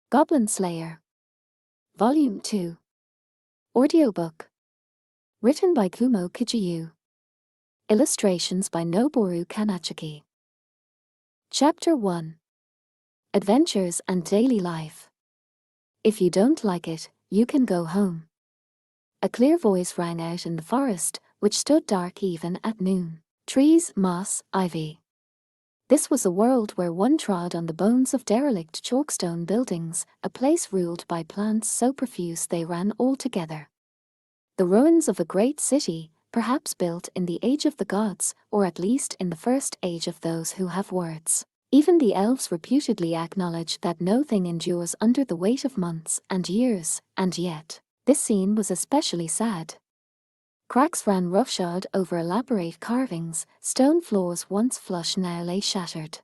Goblin Slayer. Volume 2. Audiobook. Written by Kumo Kijiyu. Illustrations by Noboru Kanachiki. Chapter 1. Adventures and Daily Life. If you don't like it, you can go home. A clear voice rang out in the forest, which stood dark even at noon. Trees, moss, ivy. This was a world where one trod on the bones of derelict chalkstone buildings, a place ruled by plants so profuse they ran all together. The ruins of a great city, perhaps built in the age of the gods, or at least in the first age of those who have words. Even the elves reputedly acknowledge that no thing endures under the weight of months and years, and yet, this scene was especially sad. Cracks ran roughshod over elaborate carvings, stone floors once flush now lay shattered.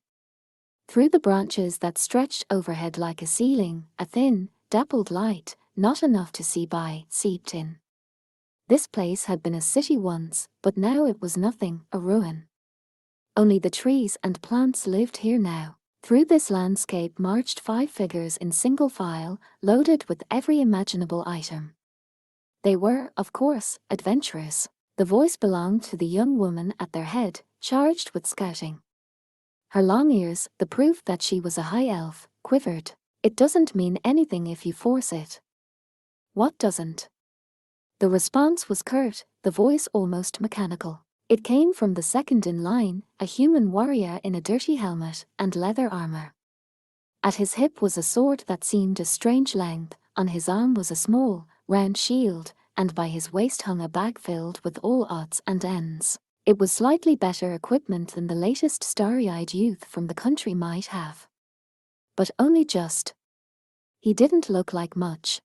Through the branches that stretched overhead like a ceiling, a thin, dappled light, not enough to see by, seeped in. This place had been a city once, but now it was nothing, a ruin. Only the trees and plants lived here now. Through this landscape marched 5 figures in single file, loaded with every imaginable item. They were, of course, adventurers. The voice belonged to the young woman at their head, charged with scouting. Her long ears, the proof that she was a high elf, quivered. It doesn't mean anything if you force it. What doesn't? The response was curt, the voice almost mechanical. It came from the second in line, a human warrior in a dirty helmet and leather armor. At his hip was a sword that seemed a strange length, on his arm was a small, round shield, and by his waist hung a bag filled with all odds and ends. It was slightly better equipment than the latest starry-eyed youth from the country might have. But only just. He didn't look like much.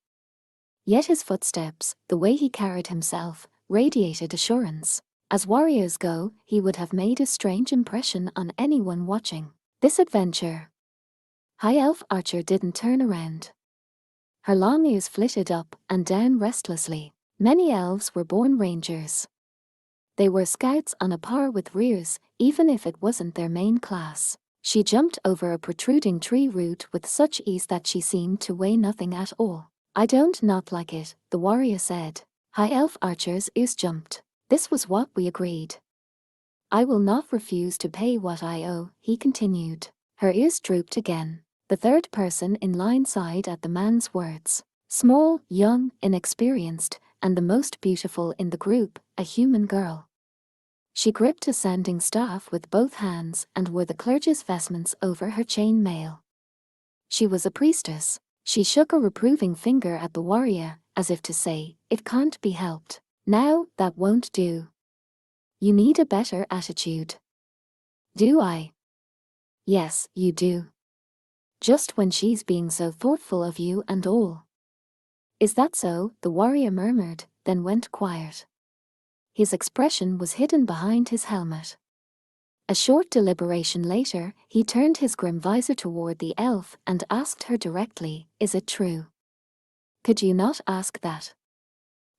Yet his footsteps, the way he carried himself, radiated assurance. As warriors go, he would have made a strange impression on anyone watching. This adventure. High Elf Archer didn't turn around. Her long ears flitted up and down restlessly. Many elves were born rangers. They were scouts on a par with rears, even if it wasn't their main class. She jumped over a protruding tree root with such ease that she seemed to weigh nothing at all. I don't not like it, the warrior said. High Elf Archer's ears jumped. This was what we agreed. I will not refuse to pay what I owe, he continued. Her ears drooped again. The third person in line sighed at the man's words. Small, young, inexperienced, and the most beautiful in the group, a human girl. She gripped a sanding staff with both hands and wore the clergy's vestments over her chain mail. She was a priestess. She shook a reproving finger at the warrior, as if to say, it can't be helped. Now, that won't do. You need a better attitude. Do I? Yes, you do. Just when she's being so thoughtful of you and all. Is that so? The warrior murmured, then went quiet. His expression was hidden behind his helmet. A short deliberation later, he turned his grim visor toward the elf and asked her directly, is it true? Could you not ask that?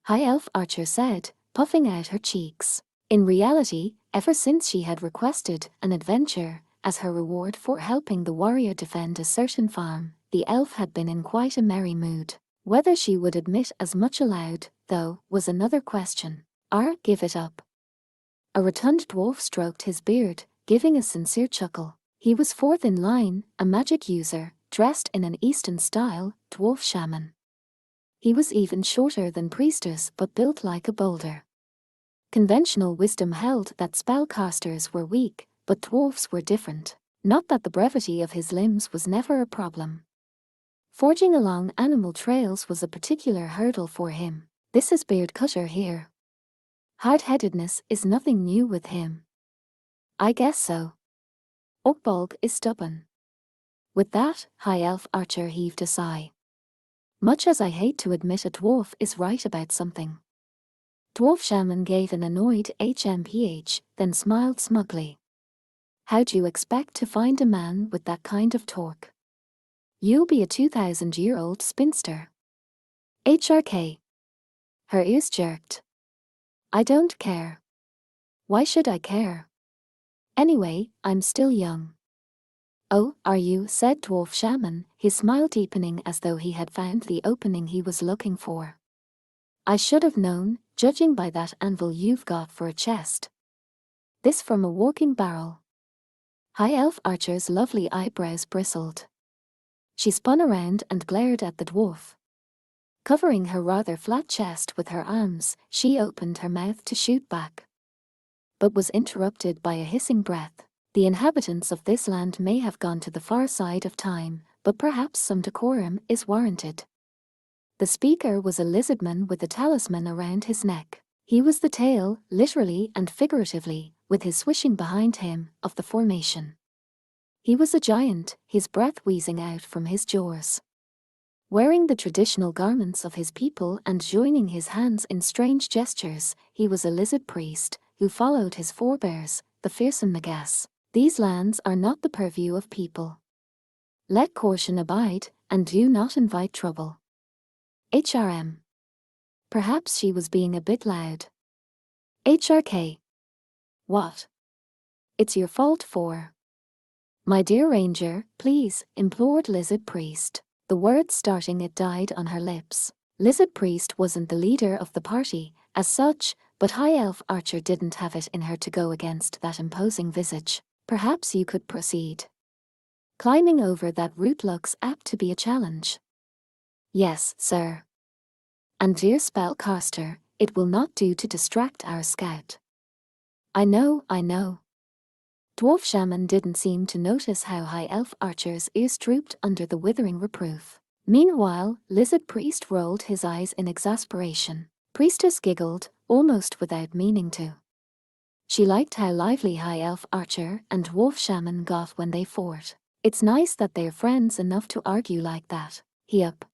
High Elf Archer said, puffing out her cheeks. In reality, ever since she had requested an adventure, as her reward for helping the warrior defend a certain farm, the elf had been in quite a merry mood. Whether she would admit as much aloud, though, was another question. Give it up. A rotund dwarf stroked his beard, giving a sincere chuckle. He was fourth in line, a magic user, dressed in an Eastern style, dwarf shaman. He was even shorter than priestess but built like a boulder. Conventional wisdom held that spellcasters were weak, but dwarfs were different. Not that the brevity of his limbs was never a problem. Forging along animal trails was a particular hurdle for him. This is Beard Cutter here. Hard-headedness is nothing new with him. I guess so. Oakbulg is stubborn. With that, High Elf Archer heaved a sigh. Much as I hate to admit a dwarf is right about something. Dwarf Shaman gave an annoyed HMPH, then smiled smugly. How'd you expect to find a man with that kind of torque? You'll be a 2,000-year-old spinster. HRK. Her ears jerked. I don't care. Why should I care? Anyway, I'm still young. Oh, are you? Said Dwarf Shaman, his smile deepening as though he had found the opening he was looking for. I should have known, judging by that anvil you've got for a chest. This from a walking barrel. High Elf Archer's lovely eyebrows bristled. She spun around and glared at the dwarf. Covering her rather flat chest with her arms, she opened her mouth to shoot back, but was interrupted by a hissing breath. The inhabitants of this land may have gone to the far side of time, but perhaps some decorum is warranted. The speaker was a lizardman with a talisman around his neck. He was the tail, literally and figuratively, with his swishing behind him, of the formation. He was a giant, his breath wheezing out from his jaws. Wearing the traditional garments of his people and joining his hands in strange gestures, he was a lizard priest, who followed his forebears, the fearsome Nagas. These lands are not the purview of people. Let caution abide, and do not invite trouble. HRM. Perhaps she was being a bit loud. HRK. What? It's your fault for. My dear Ranger, please, implored Lizard Priest. The words starting it died on her lips. Lizard Priest wasn't the leader of the party, as such, but High Elf Archer didn't have it in her to go against that imposing visage. Perhaps you could proceed. Climbing over that route looks apt to be a challenge. Yes, sir. And dear spellcaster, it will not do to distract our scout. I know. Dwarf Shaman didn't seem to notice how High Elf Archer's ears drooped under the withering reproof. Meanwhile, Lizard Priest rolled his eyes in exasperation. Priestess giggled, almost without meaning to. She liked how lively High Elf Archer and Dwarf Shaman got when they fought. It's nice that they're friends enough to argue like that. Yup.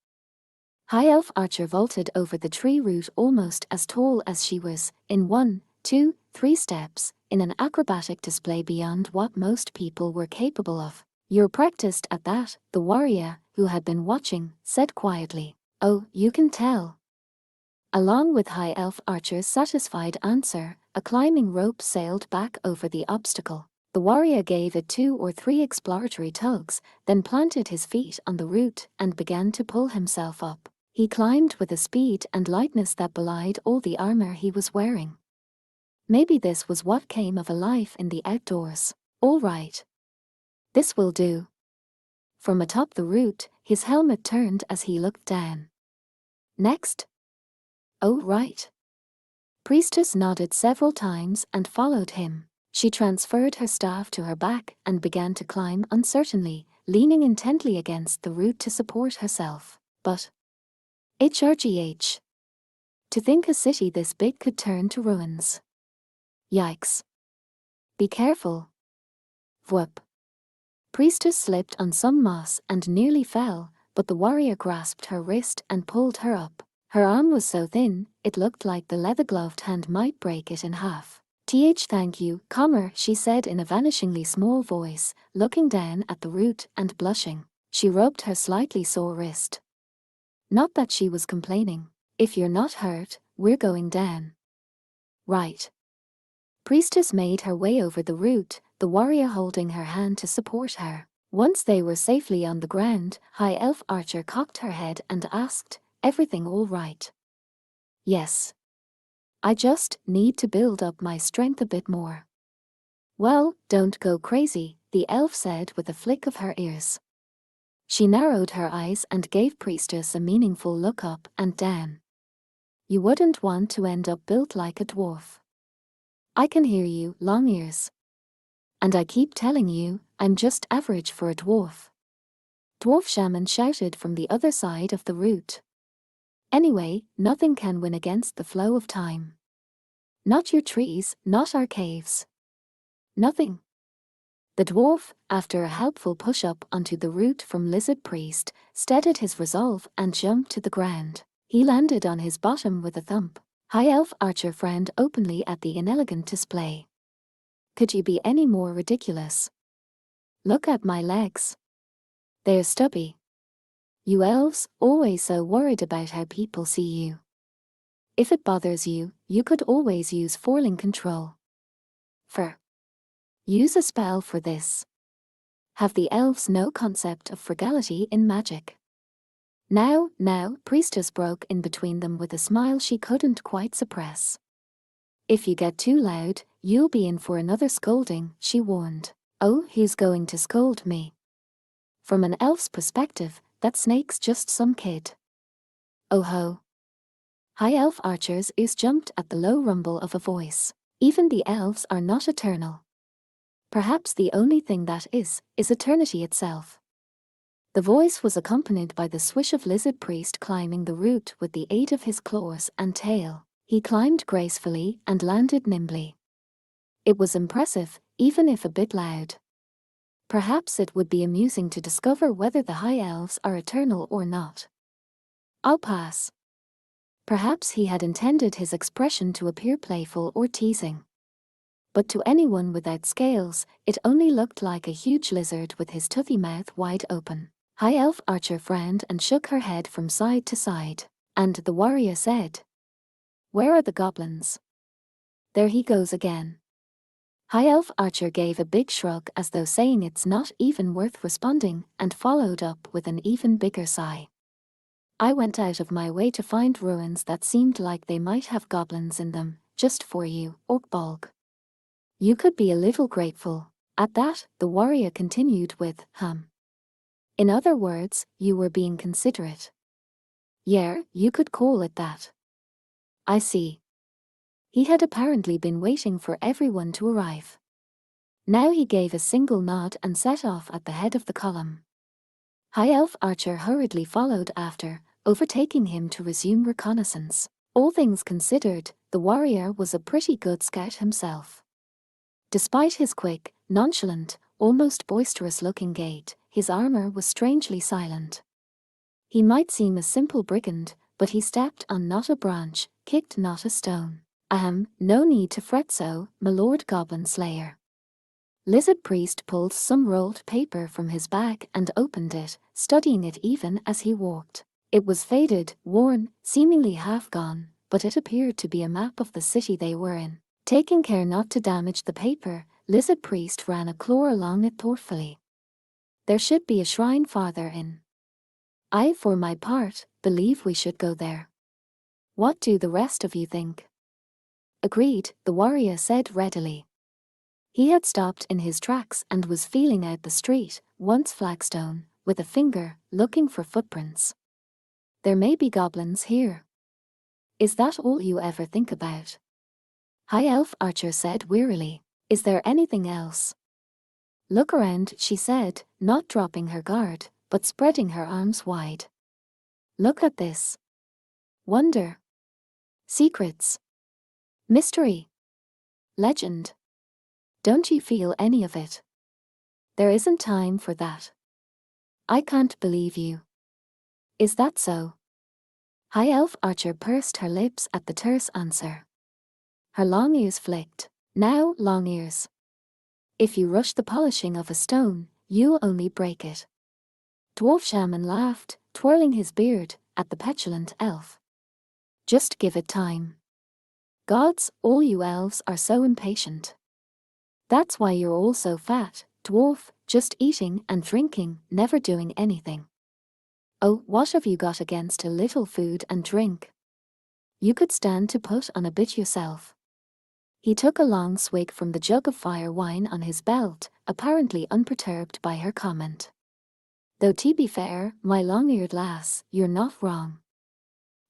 High Elf Archer vaulted over the tree root almost as tall as she was, in 1, 2, 3 steps, in an acrobatic display beyond what most people were capable of. You're practiced at that, the warrior, who had been watching, said quietly. Oh, you can tell. Along with High Elf Archer's satisfied answer, a climbing rope sailed back over the obstacle. The warrior gave it 2 or 3 exploratory tugs, then planted his feet on the root and began to pull himself up. He climbed with a speed and lightness that belied all the armor he was wearing. Maybe this was what came of a life in the outdoors. All right. This will do. From atop the root, his helmet turned as he looked down. Next. Oh, right. Priestess nodded several times and followed him. She transferred her staff to her back and began to climb uncertainly, leaning intently against the root to support herself. But HRGH. To think a city this big could turn to ruins. Yikes. Be careful. Whoop. Priestess slipped on some moss and nearly fell, but the warrior grasped her wrist and pulled her up. Her arm was so thin, it looked like the leather-gloved hand might break it in half. Thank you, she said in a vanishingly small voice, looking down at the root and blushing. She rubbed her slightly sore wrist. Not that she was complaining. If you're not hurt, we're going down. Right. Priestess made her way over the root, the warrior holding her hand to support her. Once they were safely on the ground, High Elf Archer cocked her head and asked, "Everything all right?" Yes. I just need to build up my strength a bit more. Well, don't go crazy, the elf said with a flick of her ears. She narrowed her eyes and gave Priestess a meaningful look up and down. You wouldn't want to end up built like a dwarf. I can hear you, long ears. And I keep telling you, I'm just average for a dwarf. Dwarf Shaman shouted from the other side of the root. Anyway, nothing can win against the flow of time. Not your trees, not our caves. Nothing. The dwarf, after a helpful push-up onto the root from Lizard Priest, steadied his resolve and jumped to the ground. He landed on his bottom with a thump. High Elf Archer frowned openly at the inelegant display. Could you be any more ridiculous? Look at my legs. They're stubby. You elves, always so worried about how people see you. If it bothers you, you could always use foiling control. Use a spell for this. Have the elves no concept of frugality in magic? Now, priestess broke in between them with a smile she couldn't quite suppress. If you get too loud, you'll be in for another scolding, she warned. Oh, he's going to scold me. From an elf's perspective, that snake's just some kid. Oh ho. High elf archer's ears jumped at the low rumble of a voice. Even the elves are not eternal. Perhaps the only thing that is eternity itself. The voice was accompanied by the swish of lizard priest climbing the root with the aid of his claws and tail. He climbed gracefully and landed nimbly. It was impressive, even if a bit loud. Perhaps it would be amusing to discover whether the high elves are eternal or not. I'll pass. Perhaps he had intended his expression to appear playful or teasing. But to anyone without scales, it only looked like a huge lizard with his toothy mouth wide open. High elf archer frowned and shook her head from side to side. And the warrior said, "Where are the goblins?" "There he goes again." High elf archer gave a big shrug as though saying it's not even worth responding, and followed up with an even bigger sigh. "I went out of my way to find ruins that seemed like they might have goblins in them, just for you, Orkbolg. You could be a little grateful." At that, the warrior continued with, "In other words, you were being considerate." "Yeah, you could call it that." "I see." He had apparently been waiting for everyone to arrive. Now he gave a single nod and set off at the head of the column. High elf archer hurriedly followed after, overtaking him to resume reconnaissance. All things considered, the warrior was a pretty good scout himself. Despite his quick, nonchalant, almost boisterous-looking gait, his armor was strangely silent. He might seem a simple brigand, but he stepped on not a branch, kicked not a stone. No need to fret so, my lord goblin slayer. Lizard priest pulled some rolled paper from his bag and opened it, studying it even as he walked. It was faded, worn, seemingly half gone, but it appeared to be a map of the city they were in. Taking care not to damage the paper, lizard priest ran a claw along it thoughtfully. "There should be a shrine farther in. I, for my part, believe we should go there. What do the rest of you think?" "Agreed," the warrior said readily. He had stopped in his tracks and was feeling out the street, once flagstone, with a finger, looking for footprints. "There may be goblins here." "Is that all you ever think about?" High elf archer said wearily. "Is there anything else?" "Look around," she said, not dropping her guard, but spreading her arms wide. "Look at this. Wonder. Secrets. Mystery. Legend. Don't you feel any of it? There isn't time for that. I can't believe you." "Is that so?" High elf archer pursed her lips at the terse answer. Her long ears flicked. Now, long ears. If you rush the polishing of a stone, you'll only break it. Dwarf shaman laughed, twirling his beard, at the petulant elf. "Just give it time. Gods, all you elves are so impatient. That's why you're all so fat, dwarf, just eating and drinking, never doing anything. Oh, what have you got against a little food and drink? You could stand to put on a bit yourself." He took a long swig from the jug of fire wine on his belt, apparently unperturbed by her comment. "Though to be fair, my long-eared lass, you're not wrong."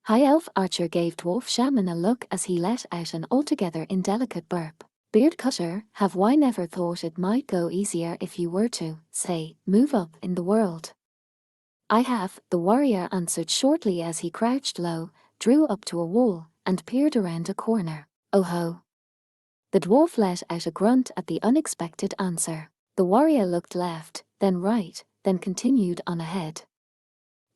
High elf archer gave dwarf shaman a look as he let out an altogether indelicate burp. "Beard cutter, have I never thought it might go easier if you were to, say, move up in the world?" "I have," the warrior answered shortly as he crouched low, drew up to a wall, and peered around a corner. "Oh ho." The dwarf let out a grunt at the unexpected answer. The warrior looked left, then right, then continued on ahead.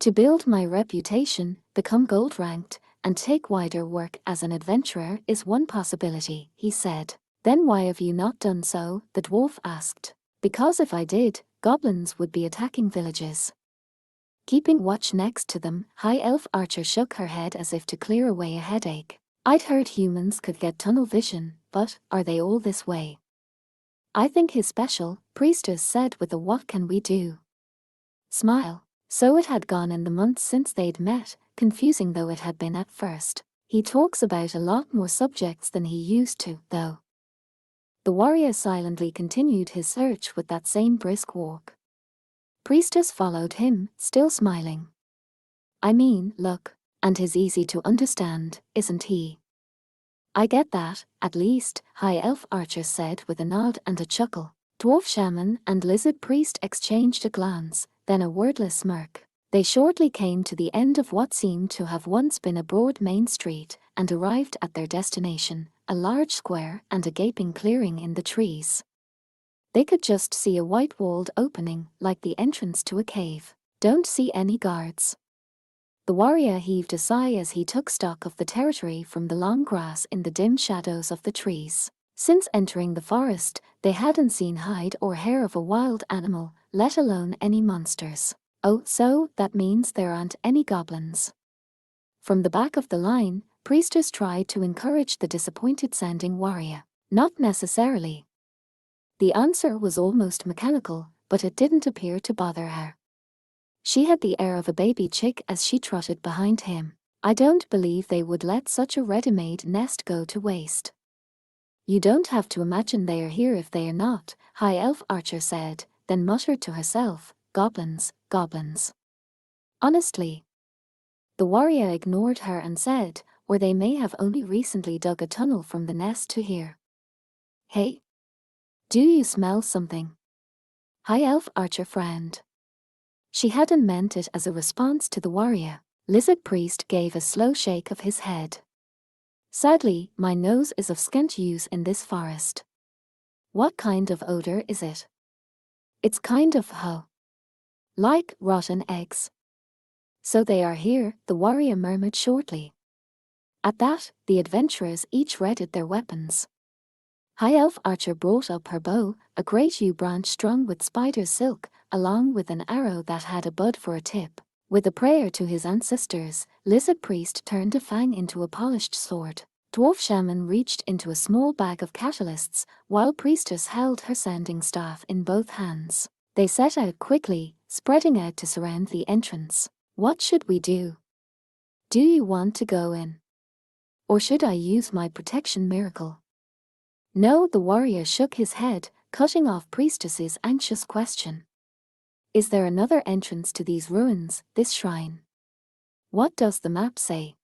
"To build my reputation, become gold-ranked, and take wider work as an adventurer is one possibility," he said. "Then why have you not done so?" the dwarf asked. "Because if I did, goblins would be attacking villages." Keeping watch next to them, High elf archer shook her head as if to clear away a headache. "I'd heard humans could get tunnel vision, but are they all this way?" I think he's special, priestess said with a what can we do smile. So it had gone in the months since they'd met, confusing though it had been at first. He talks about a lot more subjects than he used to, though. The warrior silently continued his search with that same brisk walk. Priestess followed him, still smiling. I mean, look, and he's easy to understand, isn't he? I get that, at least, High Elf Archer said with a nod and a chuckle. Dwarf Shaman and Lizard Priest exchanged a glance, then a wordless smirk. They shortly came to the end of what seemed to have once been a broad main street, and arrived at their destination, a large square and a gaping clearing in the trees. They could just see a white-walled opening, like the entrance to a cave. Don't see any guards. The warrior heaved a sigh as he took stock of the territory from the long grass in the dim shadows of the trees. Since entering the forest, they hadn't seen hide or hair of a wild animal, let alone any monsters. Oh, so that means there aren't any goblins. From the back of the line, priestess tried to encourage the disappointed-sounding warrior. Not necessarily. The answer was almost mechanical, but it didn't appear to bother her. She had the air of a baby chick as she trotted behind him. I don't believe they would let such a ready-made nest go to waste. You don't have to imagine they are here if they are not, High Elf Archer said, then muttered to herself, goblins, goblins. Honestly. The warrior ignored her and said, or they may have only recently dug a tunnel from the nest to here. Hey. Do you smell something? High Elf Archer frowned. She hadn't meant it as a response to the warrior. Lizard Priest gave a slow shake of his head. Sadly, my nose is of scant use in this forest. What kind of odor is it? It's kind of like rotten eggs. So they are here, the warrior murmured shortly. At that, the adventurers each readied their weapons. High Elf Archer brought up her bow, a great yew branch strung with spider silk, along with an arrow that had a bud for a tip. With a prayer to his ancestors, Lizard Priest turned a fang into a polished sword. Dwarf Shaman reached into a small bag of catalysts, while Priestess held her sounding staff in both hands. They set out quickly, spreading out to surround the entrance. What should we do? Do you want to go in? Or should I use my protection miracle? No, the warrior shook his head, cutting off Priestess's anxious question. Is there another entrance to these ruins, this shrine? What does the map say?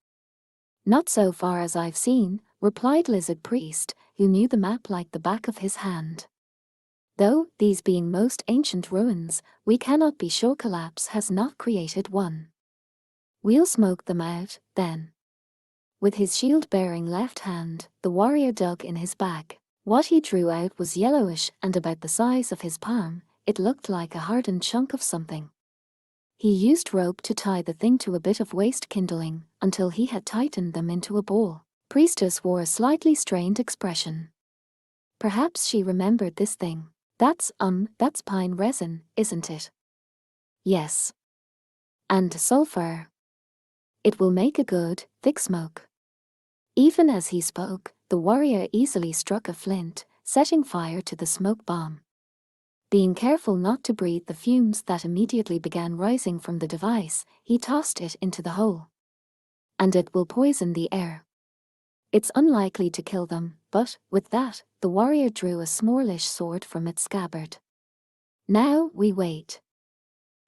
Not so far as I've seen, replied Lizard Priest, who knew the map like the back of his hand. Though, these being most ancient ruins, we cannot be sure collapse has not created one. We'll smoke them out, then. With his shield-bearing left hand, the warrior dug in his bag. What he drew out was yellowish and about the size of his palm. It looked like a hardened chunk of something. He used rope to tie the thing to a bit of waste kindling, until he had tightened them into a ball. Priestess wore a slightly strained expression. Perhaps she remembered this thing. That's pine resin, isn't it? Yes. And sulfur. It will make a good, thick smoke. Even as he spoke, the warrior easily struck a flint, setting fire to the smoke bomb. Being careful not to breathe the fumes that immediately began rising from the device, he tossed it into the hole. And it will poison the air. It's unlikely to kill them, but, with that, the warrior drew a smallish sword from its scabbard. Now we wait.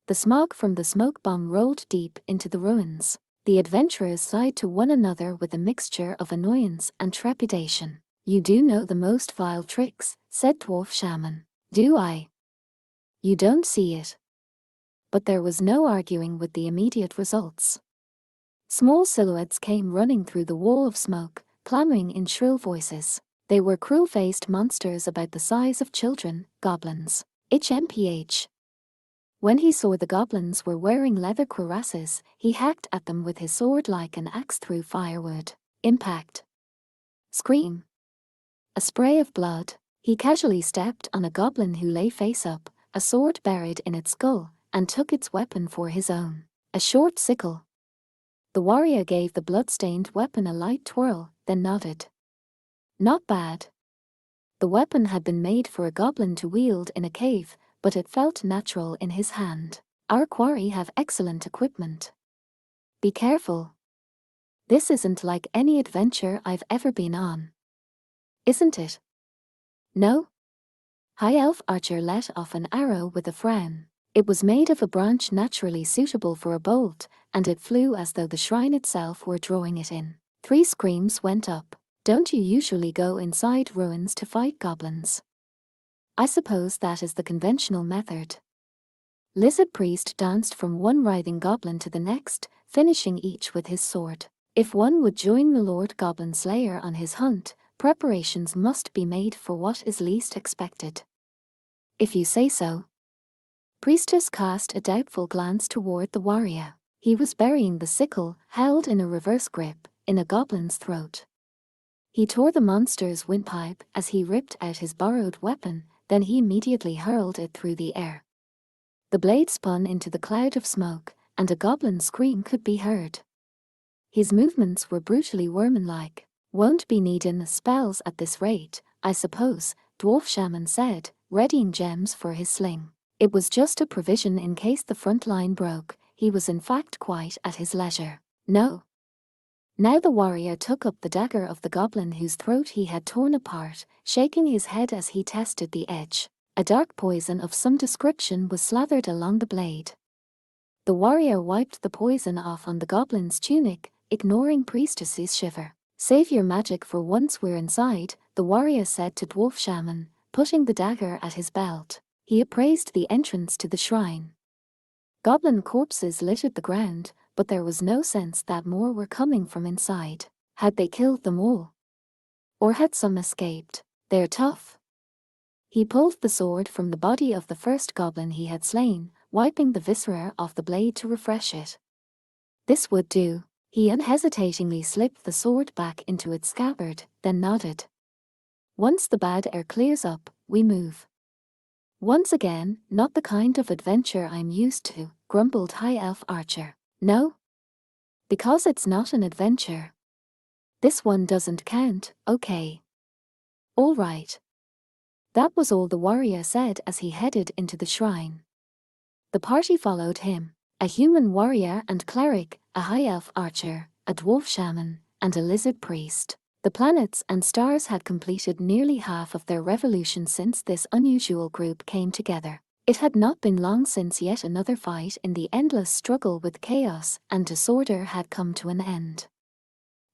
The smog from the smoke bomb rolled deep into the ruins. The adventurers sighed to one another with a mixture of annoyance and trepidation. You do know the most vile tricks, said Dwarf Shaman. Do I? You don't see it. But there was no arguing with the immediate results. Small silhouettes came running through the wall of smoke, clamoring in shrill voices. They were cruel-faced monsters about the size of children, goblins. HMPH. When he saw the goblins were wearing leather cuirasses, he hacked at them with his sword like an axe through firewood. Impact. Scream. A spray of blood. He casually stepped on a goblin who lay face up, a sword buried in its skull, and took its weapon for his own. A short sickle. The warrior gave the blood-stained weapon a light twirl, then nodded. Not bad. The weapon had been made for a goblin to wield in a cave, but it felt natural in his hand. Our quarry have excellent equipment. Be careful. This isn't like any adventure I've ever been on. Isn't it? No? High Elf Archer let off an arrow with a frown. It was made of a branch naturally suitable for a bolt, and it flew as though the shrine itself were drawing it in. 3 screams went up. Don't you usually go inside ruins to fight goblins? I suppose that is the conventional method. Lizard Priest danced from one writhing goblin to the next, finishing each with his sword. If one would join the Lord Goblin Slayer on his hunt, preparations must be made for what is least expected. If you say so. Priestess cast a doubtful glance toward the warrior. He was burying the sickle, held in a reverse grip, in a goblin's throat. He tore the monster's windpipe as he ripped out his borrowed weapon, then he immediately hurled it through the air. The blade spun into the cloud of smoke, and a goblin's scream could be heard. His movements were brutally worm-like. Won't be needin' spells at this rate, I suppose, Dwarf Shaman said, readying gems for his sling. It was just a provision in case the front line broke. He was in fact quite at his leisure. No. Now the warrior took up the dagger of the goblin whose throat he had torn apart, shaking his head as he tested the edge. A dark poison of some description was slathered along the blade. The warrior wiped the poison off on the goblin's tunic, ignoring Priestess's shiver. Save your magic for once we're inside, the warrior said to Dwarf Shaman, putting the dagger at his belt. He appraised the entrance to the shrine. Goblin corpses littered the ground, but there was no sense that more were coming from inside. Had they killed them all? Or had some escaped? They're tough. He pulled the sword from the body of the first goblin he had slain, wiping the viscera off the blade to refresh it. This would do. He unhesitatingly slipped the sword back into its scabbard, then nodded. Once the bad air clears up, we move. Once again, not the kind of adventure I'm used to, grumbled High Elf Archer. No? Because it's not an adventure. This one doesn't count, okay. All right. That was all the warrior said as he headed into the shrine. The party followed him. A human warrior and cleric, a high elf archer, a dwarf shaman, and a lizard priest. The planets and stars had completed nearly half of their revolution since this unusual group came together. It had not been long since yet another fight in the endless struggle with chaos and disorder had come to an end.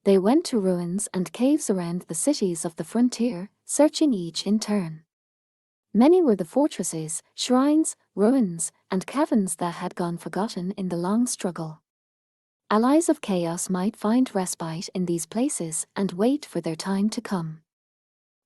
They went to ruins and caves around the cities of the frontier, searching each in turn. Many were the fortresses, shrines, ruins, and caverns that had gone forgotten in the long struggle. Allies of chaos might find respite in these places and wait for their time to come.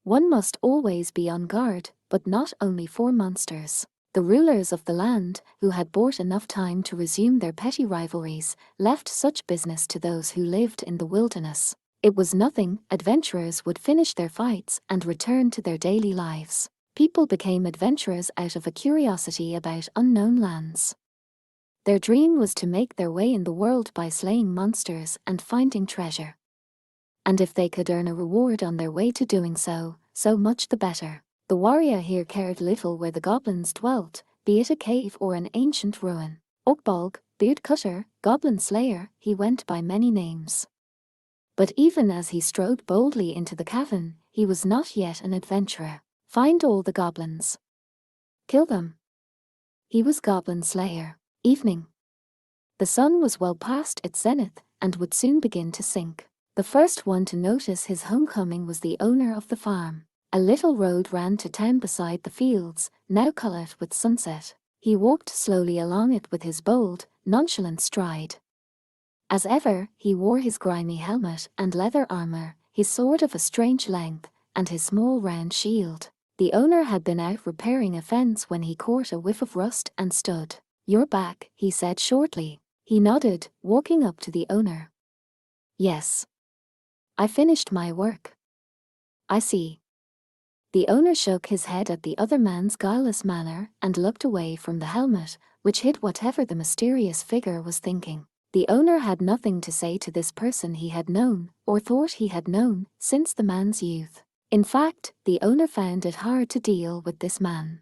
One must always be on guard, but not only for monsters. The rulers of the land, who had bought enough time to resume their petty rivalries, left such business to those who lived in the wilderness. It was nothing, adventurers would finish their fights and return to their daily lives. People became adventurers out of a curiosity about unknown lands. Their dream was to make their way in the world by slaying monsters and finding treasure. And if they could earn a reward on their way to doing so, so much the better. The warrior here cared little where the goblins dwelt, be it a cave or an ancient ruin. Oakbolg, Beard Cutter, Goblin Slayer, he went by many names. But even as he strode boldly into the cavern, he was not yet an adventurer. Find all the goblins. Kill them. He was Goblin Slayer. Evening. The sun was well past its zenith and would soon begin to sink. The first one to notice his homecoming was the owner of the farm. A little road ran to town beside the fields, now coloured with sunset. He walked slowly along it with his bold, nonchalant stride. As ever, he wore his grimy helmet and leather armour, his sword of a strange length, and his small round shield. The owner had been out repairing a fence when he caught a whiff of rust and stood. "You're back," he said shortly. He nodded, walking up to the owner. "Yes. I finished my work." "I see." The owner shook his head at the other man's guileless manner and looked away from the helmet, which hid whatever the mysterious figure was thinking. The owner had nothing to say to this person he had known, or thought he had known, since the man's youth. In fact, the owner found it hard to deal with this man.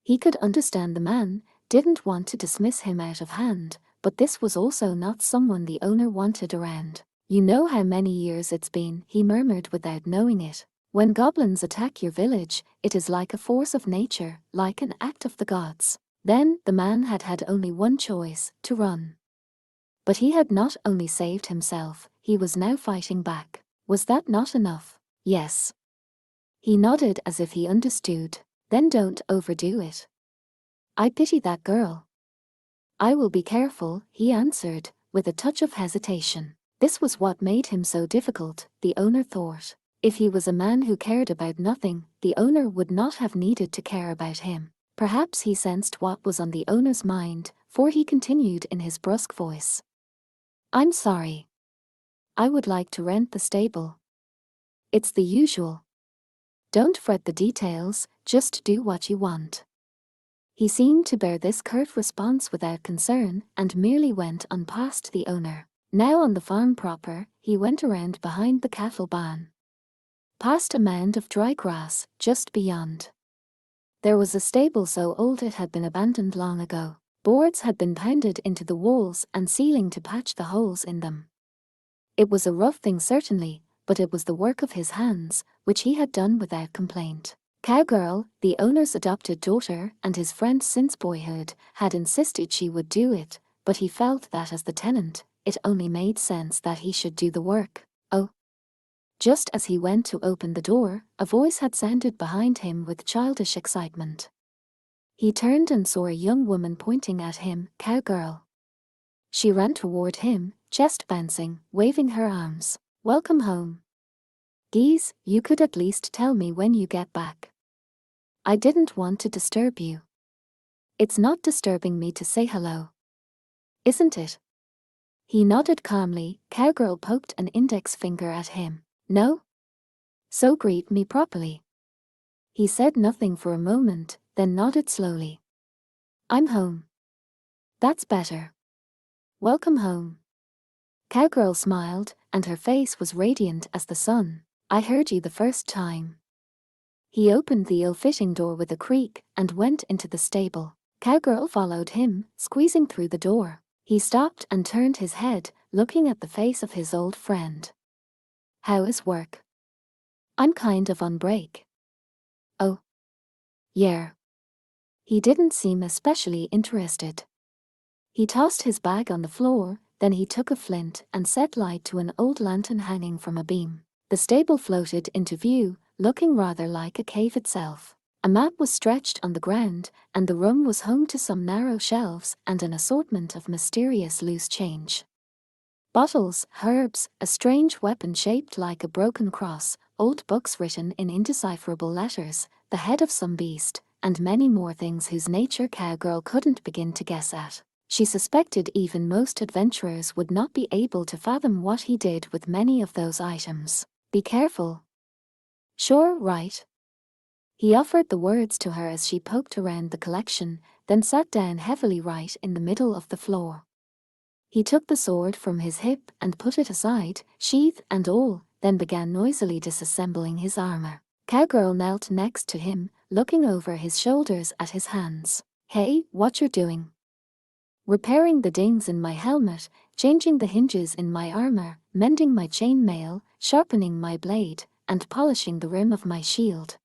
He could understand the man didn't want to dismiss him out of hand, but this was also not someone the owner wanted around. You know how many years it's been, he murmured without knowing it. When goblins attack your village, it is like a force of nature, like an act of the gods. Then, the man had had only one choice, to run. But he had not only saved himself, he was now fighting back. Was that not enough? Yes. He nodded as if he understood. Then don't overdo it. I pity that girl. I will be careful, he answered, with a touch of hesitation. This was what made him so difficult, the owner thought. If he was a man who cared about nothing, the owner would not have needed to care about him. Perhaps he sensed what was on the owner's mind, for he continued in his brusque voice. I'm sorry. I would like to rent the stable. It's the usual. Don't fret the details, just do what you want. He seemed to bear this curt response without concern and merely went on past the owner. Now on the farm proper, he went around behind the cattle barn. Past a mound of dry grass, just beyond. There was a stable so old it had been abandoned long ago. Boards had been pounded into the walls and ceiling to patch the holes in them. It was a rough thing certainly, but it was the work of his hands, which he had done without complaint. Cowgirl, the owner's adopted daughter and his friend since boyhood, had insisted she would do it, but he felt that as the tenant, it only made sense that he should do the work. Oh. Just as he went to open the door, a voice had sounded behind him with childish excitement. He turned and saw a young woman pointing at him, Cowgirl. She ran toward him, chest bouncing, waving her arms. Welcome home. Geez, you could at least tell me when you get back. I didn't want to disturb you. It's not disturbing me to say hello. Isn't it? He nodded calmly. Cowgirl poked an index finger at him. No? So greet me properly. He said nothing for a moment, then nodded slowly. I'm home. That's better. Welcome home. Cowgirl smiled, and her face was radiant as the sun. I heard you the first time. He opened the ill-fitting door with a creak and went into the stable. Cowgirl followed him, squeezing through the door. He stopped and turned his head, looking at the face of his old friend. How is work? I'm kind of on break. Oh. Yeah. He didn't seem especially interested. He tossed his bag on the floor, then he took a flint and set light to an old lantern hanging from a beam. The stable floated into view, looking rather like a cave itself. A map was stretched on the ground, and the room was home to some narrow shelves and an assortment of mysterious loose change. Bottles, herbs, a strange weapon shaped like a broken cross, old books written in indecipherable letters, the head of some beast, and many more things whose nature Cowgirl couldn't begin to guess at. She suspected even most adventurers would not be able to fathom what he did with many of those items. Be careful. Sure, right. He offered the words to her as she poked around the collection, then sat down heavily right in the middle of the floor. He took the sword from his hip and put it aside, sheath and all, then began noisily disassembling his armor. Cowgirl knelt next to him, looking over his shoulders at his hands. Hey, what you're doing? Repairing the dings in my helmet, changing the hinges in my armor, mending my chainmail, sharpening my blade, and polishing the rim of my shield.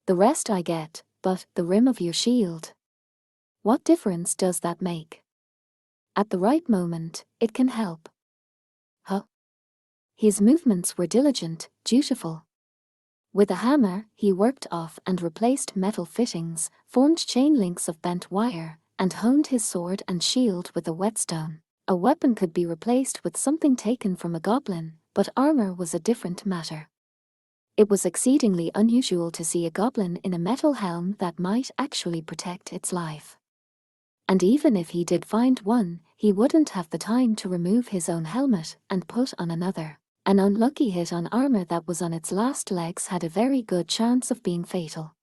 The rest I get, but the rim of your shield. What difference does that make? At the right moment, it can help. Huh? His movements were diligent, dutiful. With a hammer, he worked off and replaced metal fittings, formed chain links of bent wire, and honed his sword and shield with a whetstone. A weapon could be replaced with something taken from a goblin, but armor was a different matter. It was exceedingly unusual to see a goblin in a metal helm that might actually protect its life. And even if he did find one, he wouldn't have the time to remove his own helmet and put on another. An unlucky hit on armor that was on its last legs had a very good chance of being fatal.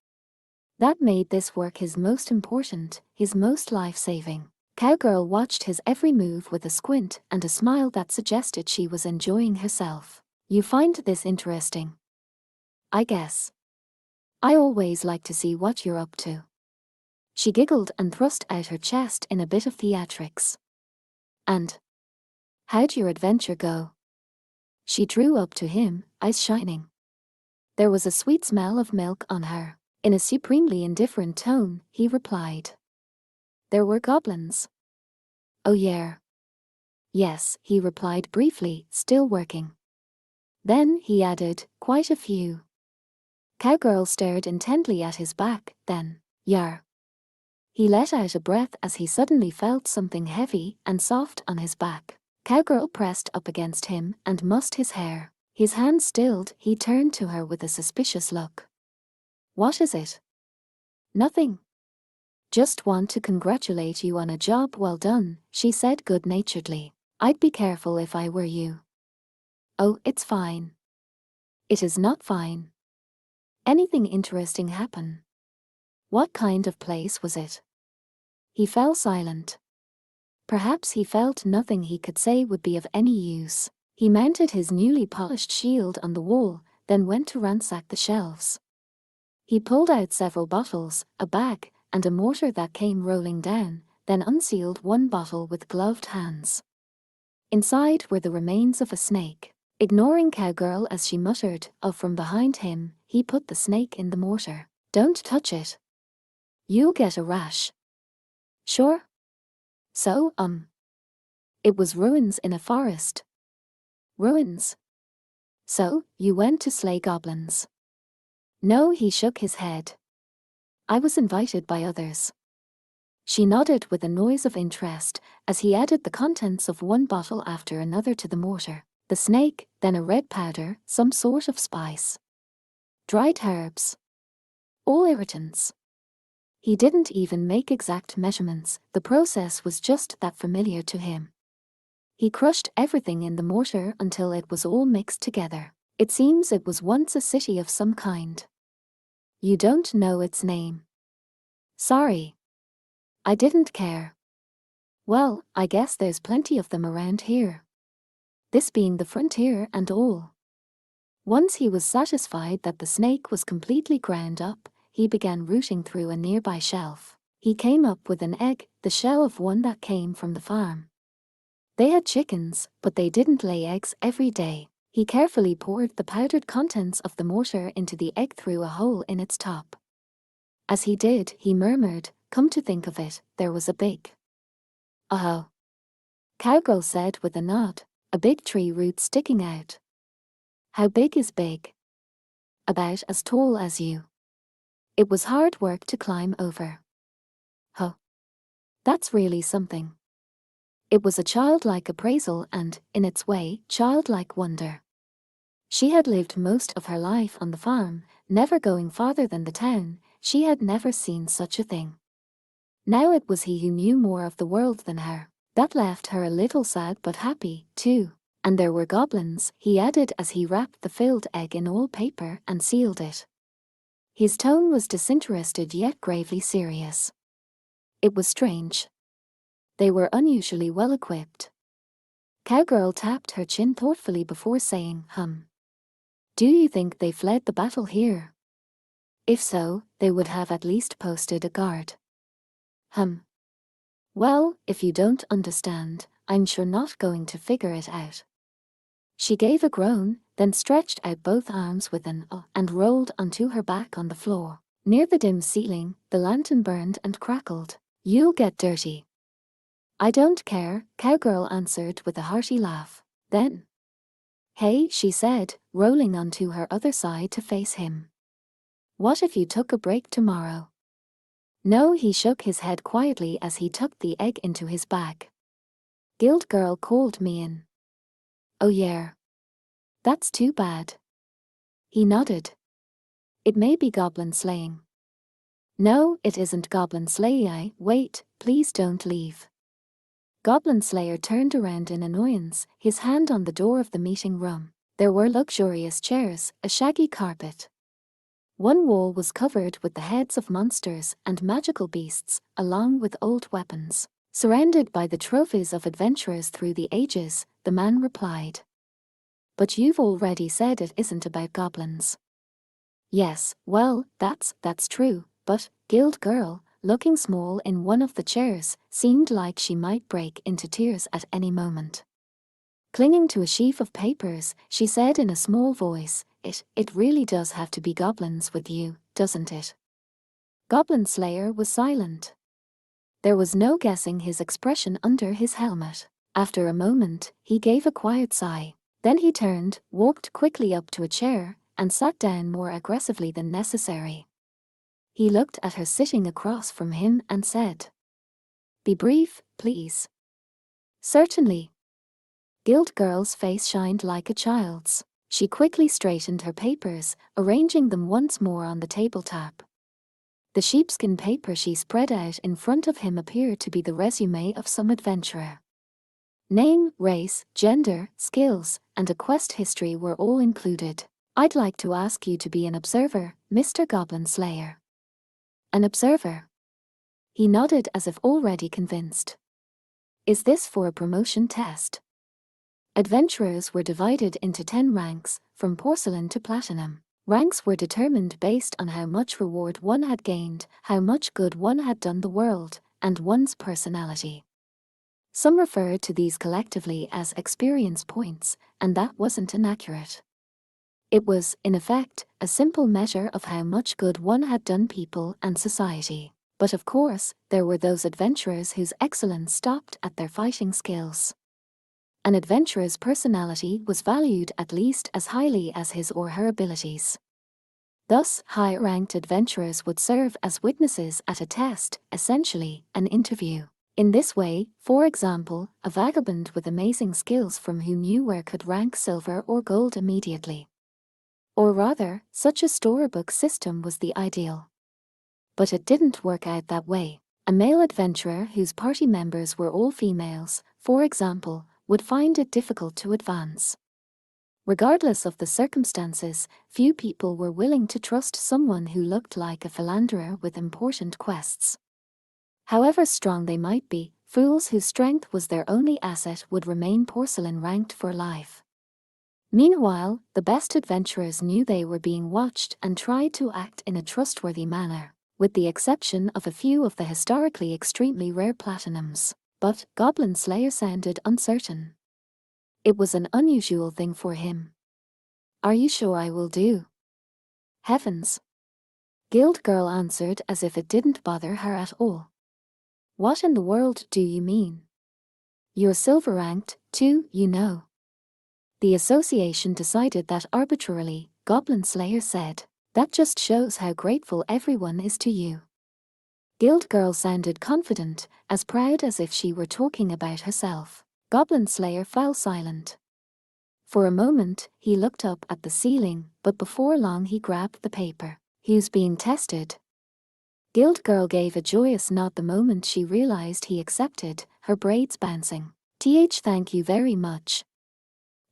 That made this work his most important, his most life-saving. Cowgirl watched his every move with a squint and a smile that suggested she was enjoying herself. You find this interesting? I guess. I always like to see what you're up to. She giggled and thrust out her chest in a bit of theatrics. And how'd your adventure go? She drew up to him, eyes shining. There was a sweet smell of milk on her. In a supremely indifferent tone, he replied. There were goblins. Oh yeah. Yes, he replied briefly, still working. Then he added, quite a few. Cowgirl stared intently at his back, then, yar. He let out a breath as he suddenly felt something heavy and soft on his back. Cowgirl pressed up against him and mussed his hair. His hand stilled, he turned to her with a suspicious look. What is it? Nothing. Just want to congratulate you on a job well done, she said good-naturedly. I'd be careful if I were you. Oh, it's fine. It is not fine. Anything interesting happen? What kind of place was it? He fell silent. Perhaps he felt nothing he could say would be of any use. He mounted his newly polished shield on the wall, then went to ransack the shelves. He pulled out several bottles, a bag, and a mortar that came rolling down, then unsealed one bottle with gloved hands. Inside were the remains of a snake. Ignoring Cowgirl as she muttered, from behind him, he put the snake in the mortar. Don't touch it. You'll get a rash. Sure? So, it was ruins in a forest. Ruins? So, you went to slay goblins? No, he shook his head. I was invited by others. She nodded with a noise of interest as he added the contents of one bottle after another to the mortar. The snake, then a red powder, some sort of spice. Dried herbs. All irritants. He didn't even make exact measurements, the process was just that familiar to him. He crushed everything in the mortar until it was all mixed together. It seems it was once a city of some kind. You don't know its name. Sorry. I didn't care. Well, I guess there's plenty of them around here. This being the frontier and all. Once he was satisfied that the snake was completely ground up, he began rooting through a nearby shelf. He came up with an egg, the shell of one that came from the farm. They had chickens, but they didn't lay eggs every day. He carefully poured the powdered contents of the mortar into the egg through a hole in its top. As he did, he murmured, come to think of it, there was a big. Oh. Cowgirl said with a nod, a big tree root sticking out. How big is big? About as tall as you. It was hard work to climb over. Huh. That's really something. It was a childlike appraisal and, in its way, childlike wonder. She had lived most of her life on the farm, never going farther than the town. She had never seen such a thing. Now it was he who knew more of the world than her. That left her a little sad but happy, too. And there were goblins, he added as he wrapped the filled egg in oil paper and sealed it. His tone was disinterested yet gravely serious. It was strange. They were unusually well equipped. Cowgirl tapped her chin thoughtfully before saying, Do you think they fled the battle here? If so, they would have at least posted a guard. Well, if you don't understand, I'm sure not going to figure it out. She gave a groan, then stretched out both arms with an and rolled onto her back on the floor. Near the dim ceiling, the lantern burned and crackled. You'll get dirty. I don't care, Cowgirl answered with a hearty laugh. Then. Hey, she said, rolling onto her other side to face him. What if you took a break tomorrow? No, he shook his head quietly as he tucked the egg into his bag. Guild Girl called me in. Oh yeah. That's too bad. He nodded. It may be goblin slaying. No, it isn't goblin slaying. Wait, please don't leave. Goblin Slayer turned around in annoyance, his hand on the door of the meeting room. There were luxurious chairs, a shaggy carpet. One wall was covered with the heads of monsters and magical beasts, along with old weapons. Surrounded by the trophies of adventurers through the ages, the man replied. But you've already said it isn't about goblins. Yes, well, that's true, but, Guild Girl, looking small in one of the chairs, seemed like she might break into tears at any moment. Clinging to a sheaf of papers, she said in a small voice, It really does have to be goblins with you, doesn't it? Goblin Slayer was silent. There was no guessing his expression under his helmet. After a moment, he gave a quiet sigh. Then he turned, walked quickly up to a chair, and sat down more aggressively than necessary. He looked at her sitting across from him and said, "Be brief, please." "Certainly." Guild Girl's face shined like a child's. She quickly straightened her papers, arranging them once more on the tabletop. The sheepskin paper she spread out in front of him appeared to be the resume of some adventurer. Name, race, gender, skills, and a quest history were all included. "I'd like to ask you to be an observer, Mr. Goblin Slayer." An observer? He nodded as if already convinced. "Is this for a promotion test?" Adventurers were divided into 10 ranks, from porcelain to platinum. Ranks were determined based on how much reward one had gained, how much good one had done the world, and one's personality. Some referred to these collectively as experience points, and that wasn't inaccurate. It was, in effect, a simple measure of how much good one had done people and society. But of course, there were those adventurers whose excellence stopped at their fighting skills. An adventurer's personality was valued at least as highly as his or her abilities. Thus, high-ranked adventurers would serve as witnesses at a test, essentially, an interview. In this way, for example, a vagabond with amazing skills from whom you were could rank silver or gold immediately. Or rather, such a storybook system was the ideal. But it didn't work out that way. A male adventurer whose party members were all females, for example, would find it difficult to advance. Regardless of the circumstances, few people were willing to trust someone who looked like a philanderer with important quests. However strong they might be, fools whose strength was their only asset would remain porcelain ranked for life. Meanwhile, the best adventurers knew they were being watched and tried to act in a trustworthy manner, with the exception of a few of the historically extremely rare platinums. But Goblin Slayer sounded uncertain. It was an unusual thing for him. "Are you sure I will do?" "Heavens!" Guild Girl answered as if it didn't bother her at all. "What in the world do you mean? You're silver ranked, too, you know." The association decided that arbitrarily, Goblin Slayer said. "That just shows how grateful everyone is to you." Guild Girl sounded confident, as proud as if she were talking about herself. Goblin Slayer fell silent. For a moment, he looked up at the ceiling, but before long he grabbed the paper. "He's being tested." Guild Girl gave a joyous nod the moment she realized he accepted, her braids bouncing. Thank you very much."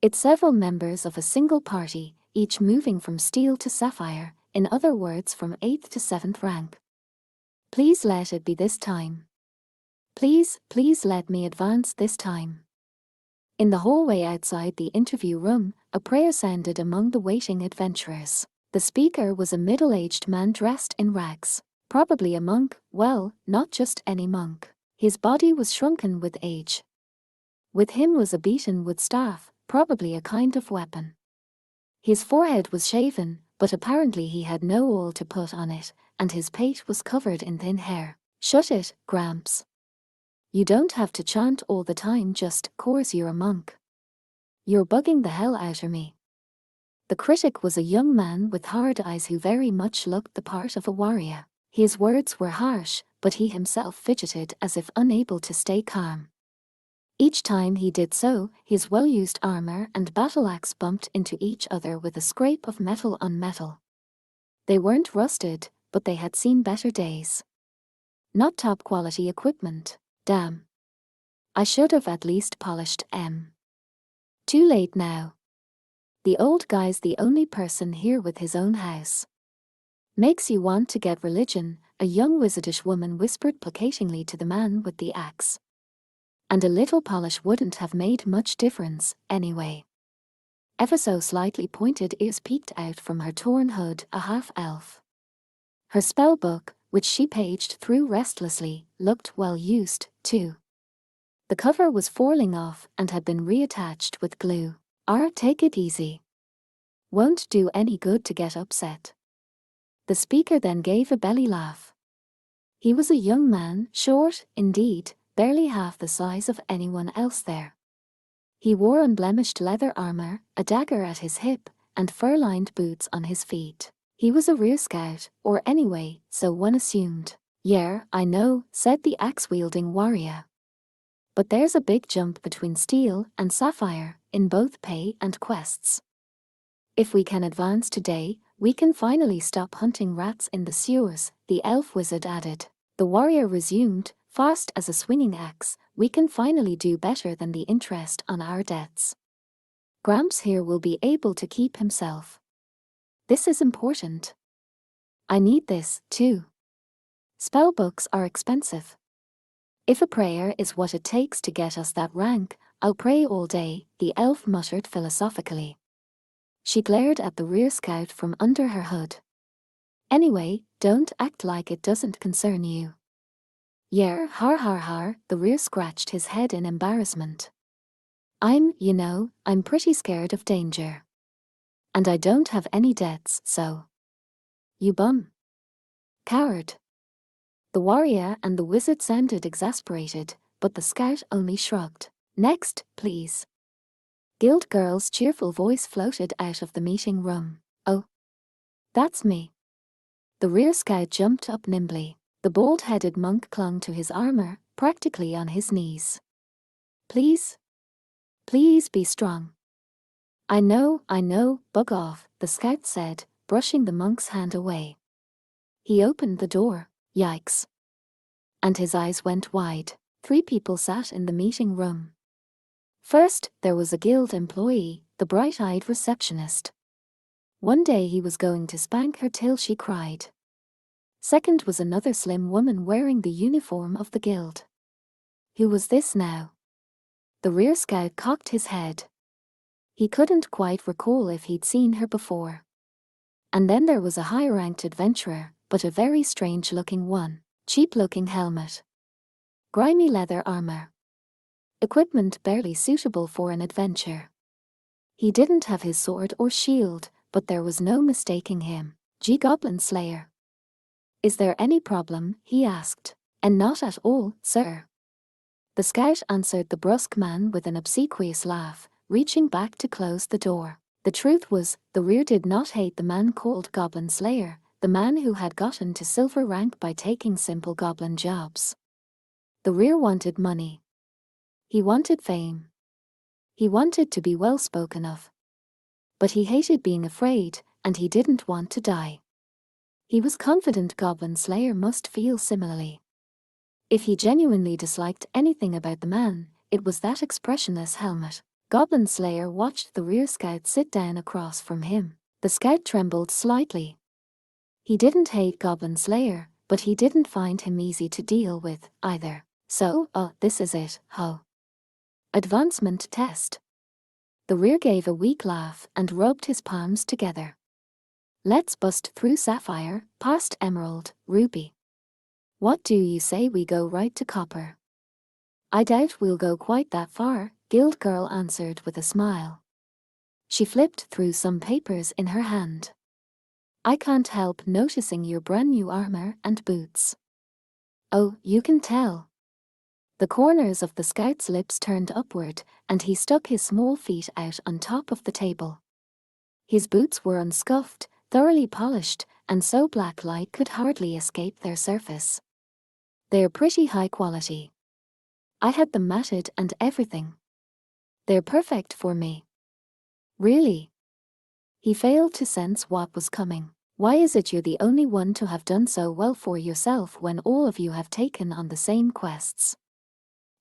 It's several members of a single party, each moving from steel to sapphire, in other words from 8th to 7th rank. "Please let it be this time. Please let me advance this time." In the hallway outside the interview room, a prayer sounded among the waiting adventurers. The speaker was a middle-aged man dressed in rags. Probably a monk, well, not just any monk. His body was shrunken with age. With him was a beaten wood staff, probably a kind of weapon. His forehead was shaven, but apparently he had no oil to put on it, and his pate was covered in thin hair. "Shut it, Gramps. You don't have to chant all the time, just 'cause you're a monk. You're bugging the hell out of me." The critic was a young man with hard eyes who very much looked the part of a warrior. His words were harsh, but he himself fidgeted as if unable to stay calm. Each time he did so, his well-used armor and battle axe bumped into each other with a scrape of metal on metal. They weren't rusted, but they had seen better days. Not top-quality equipment. Damn. I should have at least polished them. Too late now. The old guy's the only person here with his own house. Makes you want to get religion, a young wizardish woman whispered placatingly to the man with the axe. And a little polish wouldn't have made much difference, anyway. Ever so slightly pointed ears peeked out from her torn hood, a half-elf. Her spell book, which she paged through restlessly, looked well used, too. The cover was falling off and had been reattached with glue. Take it easy. Won't do any good to get upset. The speaker then gave a belly laugh. He was a young man, short, indeed, barely half the size of anyone else there. He wore unblemished leather armor, a dagger at his hip, and fur-lined boots on his feet. He was a rear scout, or anyway, so one assumed. "Yeah, I know," said the axe-wielding warrior. "But there's a big jump between steel and sapphire, in both pay and quests. If we can advance today, we can finally stop hunting rats in the sewers," the elf wizard added. The warrior resumed, fast as a swinging axe, "We can finally do better than the interest on our debts. Gramps here will be able to keep himself. This is important. I need this, too. Spellbooks are expensive. If a prayer is what it takes to get us that rank, I'll pray all day," the elf muttered philosophically. She glared at the rear scout from under her hood. "Anyway, don't act like it doesn't concern you." "Yeah, har har har," the rear scratched his head in embarrassment. I'm pretty scared of danger. And I don't have any debts, so." "You bum. Coward." The warrior and the wizard sounded exasperated, but the scout only shrugged. "Next, please." Guild Girl's cheerful voice floated out of the meeting room. "Oh, that's me." The rear scout jumped up nimbly. The bald-headed monk clung to his armor, practically on his knees. Please be strong." I know, bug off," the scout said, brushing the monk's hand away. He opened the door. Yikes. And his eyes went wide. 3 people sat in the meeting room. First, there was a guild employee, the bright-eyed receptionist. One day he was going to spank her till she cried. Second was another slim woman wearing the uniform of the guild. Who was this now? The rear scout cocked his head. He couldn't quite recall if he'd seen her before. And then there was a high-ranked adventurer, but a very strange-looking one. Cheap-looking helmet. Grimy leather armor. Equipment barely suitable for an adventure. He didn't have his sword or shield, but there was no mistaking him. Goblin Slayer. "Is there any problem?" he asked. "And not at all, sir." The scout answered the brusque man with an obsequious laugh, reaching back to close the door. The truth was, the rear did not hate the man called Goblin Slayer, the man who had gotten to silver rank by taking simple goblin jobs. The rear wanted money. He wanted fame. He wanted to be well spoken of. But he hated being afraid, and he didn't want to die. He was confident Goblin Slayer must feel similarly. If he genuinely disliked anything about the man, it was that expressionless helmet. Goblin Slayer watched the rear scout sit down across from him. The scout trembled slightly. He didn't hate Goblin Slayer, but he didn't find him easy to deal with, either. So, this is it, ho. Advancement test. The rear gave a weak laugh and rubbed his palms together. Let's bust through sapphire, past emerald, ruby. What do you say we go right to copper? I doubt we'll go quite that far, Guild Girl answered with a smile. She flipped through some papers in her hand. I can't help noticing your brand new armor and boots. Oh, you can tell. The corners of the scout's lips turned upward, and he stuck his small feet out on top of the table. His boots were unscuffed, thoroughly polished, and so black light could hardly escape their surface. They're pretty high quality. I had them matted and everything. They're perfect for me. Really? He failed to sense what was coming. Why is it you're the only one to have done so well for yourself when all of you have taken on the same quests?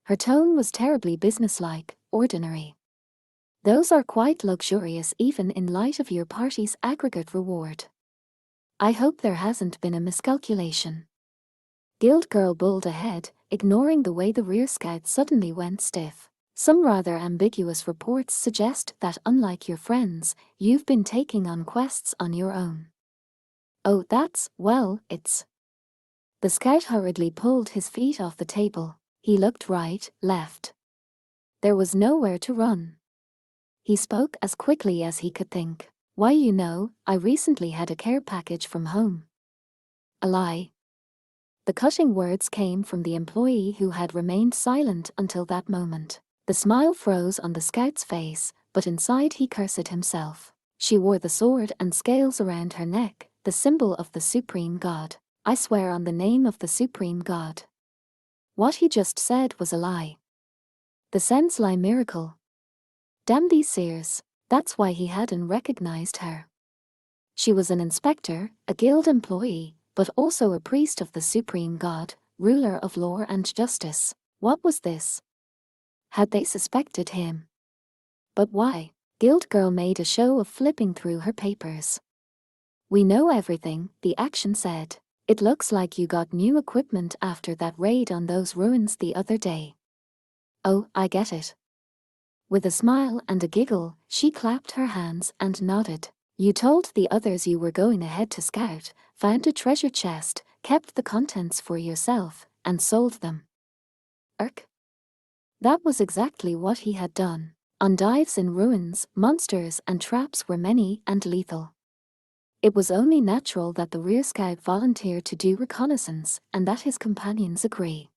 Her tone was terribly businesslike, ordinary. Those are quite luxurious even in light of your party's aggregate reward. I hope there hasn't been a miscalculation. Guild Girl bowled ahead, ignoring the way the rear scout suddenly went stiff. Some rather ambiguous reports suggest that unlike your friends, you've been taking on quests on your own. Oh, it's... The scout hurriedly pulled his feet off the table. He looked right, left. There was nowhere to run. He spoke as quickly as he could think. Why, I recently had a care package from home. A lie. The cutting words came from the employee who had remained silent until that moment. The smile froze on the scout's face, but inside he cursed himself. She wore the sword and scales around her neck, the symbol of the supreme god. I swear on the name of the supreme god. What he just said was a lie. The sense lie miracle. Damn these seers. That's why he hadn't recognized her. She was an inspector, a guild employee, but also a priest of the supreme god, ruler of law and justice. What was this? Had they suspected him? But why? Guild girl made a show of flipping through her papers. We know everything, the action said. It looks like you got new equipment after that raid on those ruins the other day. Oh, I get it. With a smile and a giggle, she clapped her hands and nodded. You told the others you were going ahead to scout, found a treasure chest, kept the contents for yourself, and sold them. That was exactly what he had done. On dives in ruins, monsters and traps were many and lethal. It was only natural that the rear scout volunteered to do reconnaissance and that his companions agree.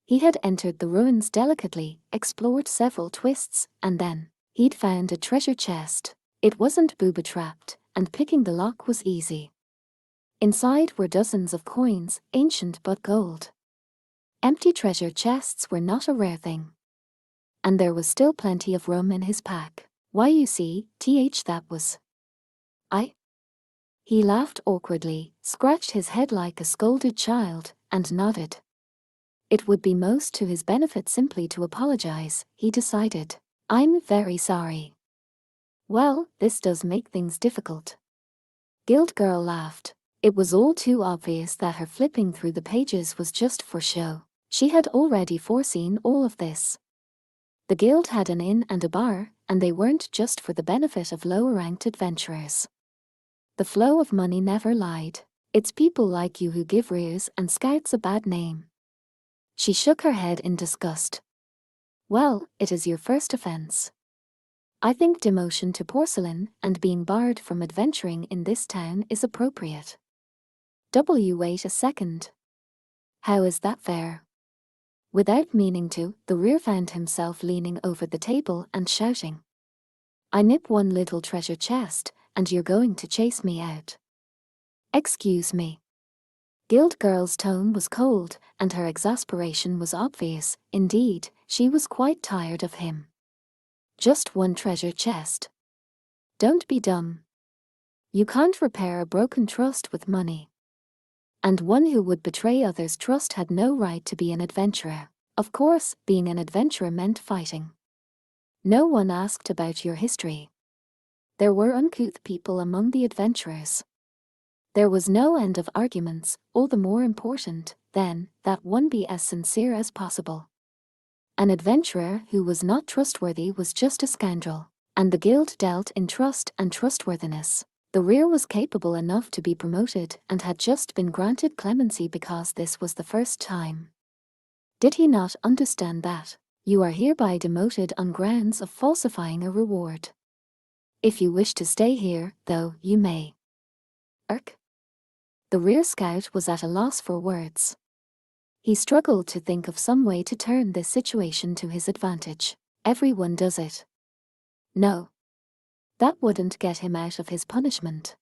He had entered the ruins delicately, explored several twists, and then he'd found a treasure chest. It wasn't booby-trapped, and picking the lock was easy. Inside were dozens of coins, ancient but gold. Empty treasure chests were not a rare thing. And there was still plenty of room in his pack. Why, you see, that was... He laughed awkwardly, scratched his head like a scolded child, and nodded. It would be most to his benefit simply to apologize, he decided. I'm very sorry. Well, this does make things difficult. Guild girl laughed. It was all too obvious that her flipping through the pages was just for show. She had already foreseen all of this. The guild had an inn and a bar, and they weren't just for the benefit of lower-ranked adventurers. The flow of money never lied. It's people like you who give rears and scouts a bad name. She shook her head in disgust. Well, it is your first offense. I think demotion to porcelain and being barred from adventuring in this town is appropriate. Wait a second. How is that fair? Without meaning to, the rear found himself leaning over the table and shouting. I nip one little treasure chest, and you're going to chase me out. Excuse me. Guild girl's tone was cold, and her exasperation was obvious. Indeed, she was quite tired of him. Just one treasure chest. Don't be dumb. You can't repair a broken trust with money. And one who would betray others' trust had no right to be an adventurer. Of course, being an adventurer meant fighting. No one asked about your history. There were uncouth people among the adventurers. There was no end of arguments, all the more important, then, that one be as sincere as possible. An adventurer who was not trustworthy was just a scoundrel, and the guild dealt in trust and trustworthiness. The rear was capable enough to be promoted and had just been granted clemency because this was the first time. Did he not understand that? You are hereby demoted on grounds of falsifying a reward. If you wish to stay here, though, you may. The rear scout was at a loss for words. He struggled to think of some way to turn this situation to his advantage. Everyone does it. No. That wouldn't get him out of his punishment.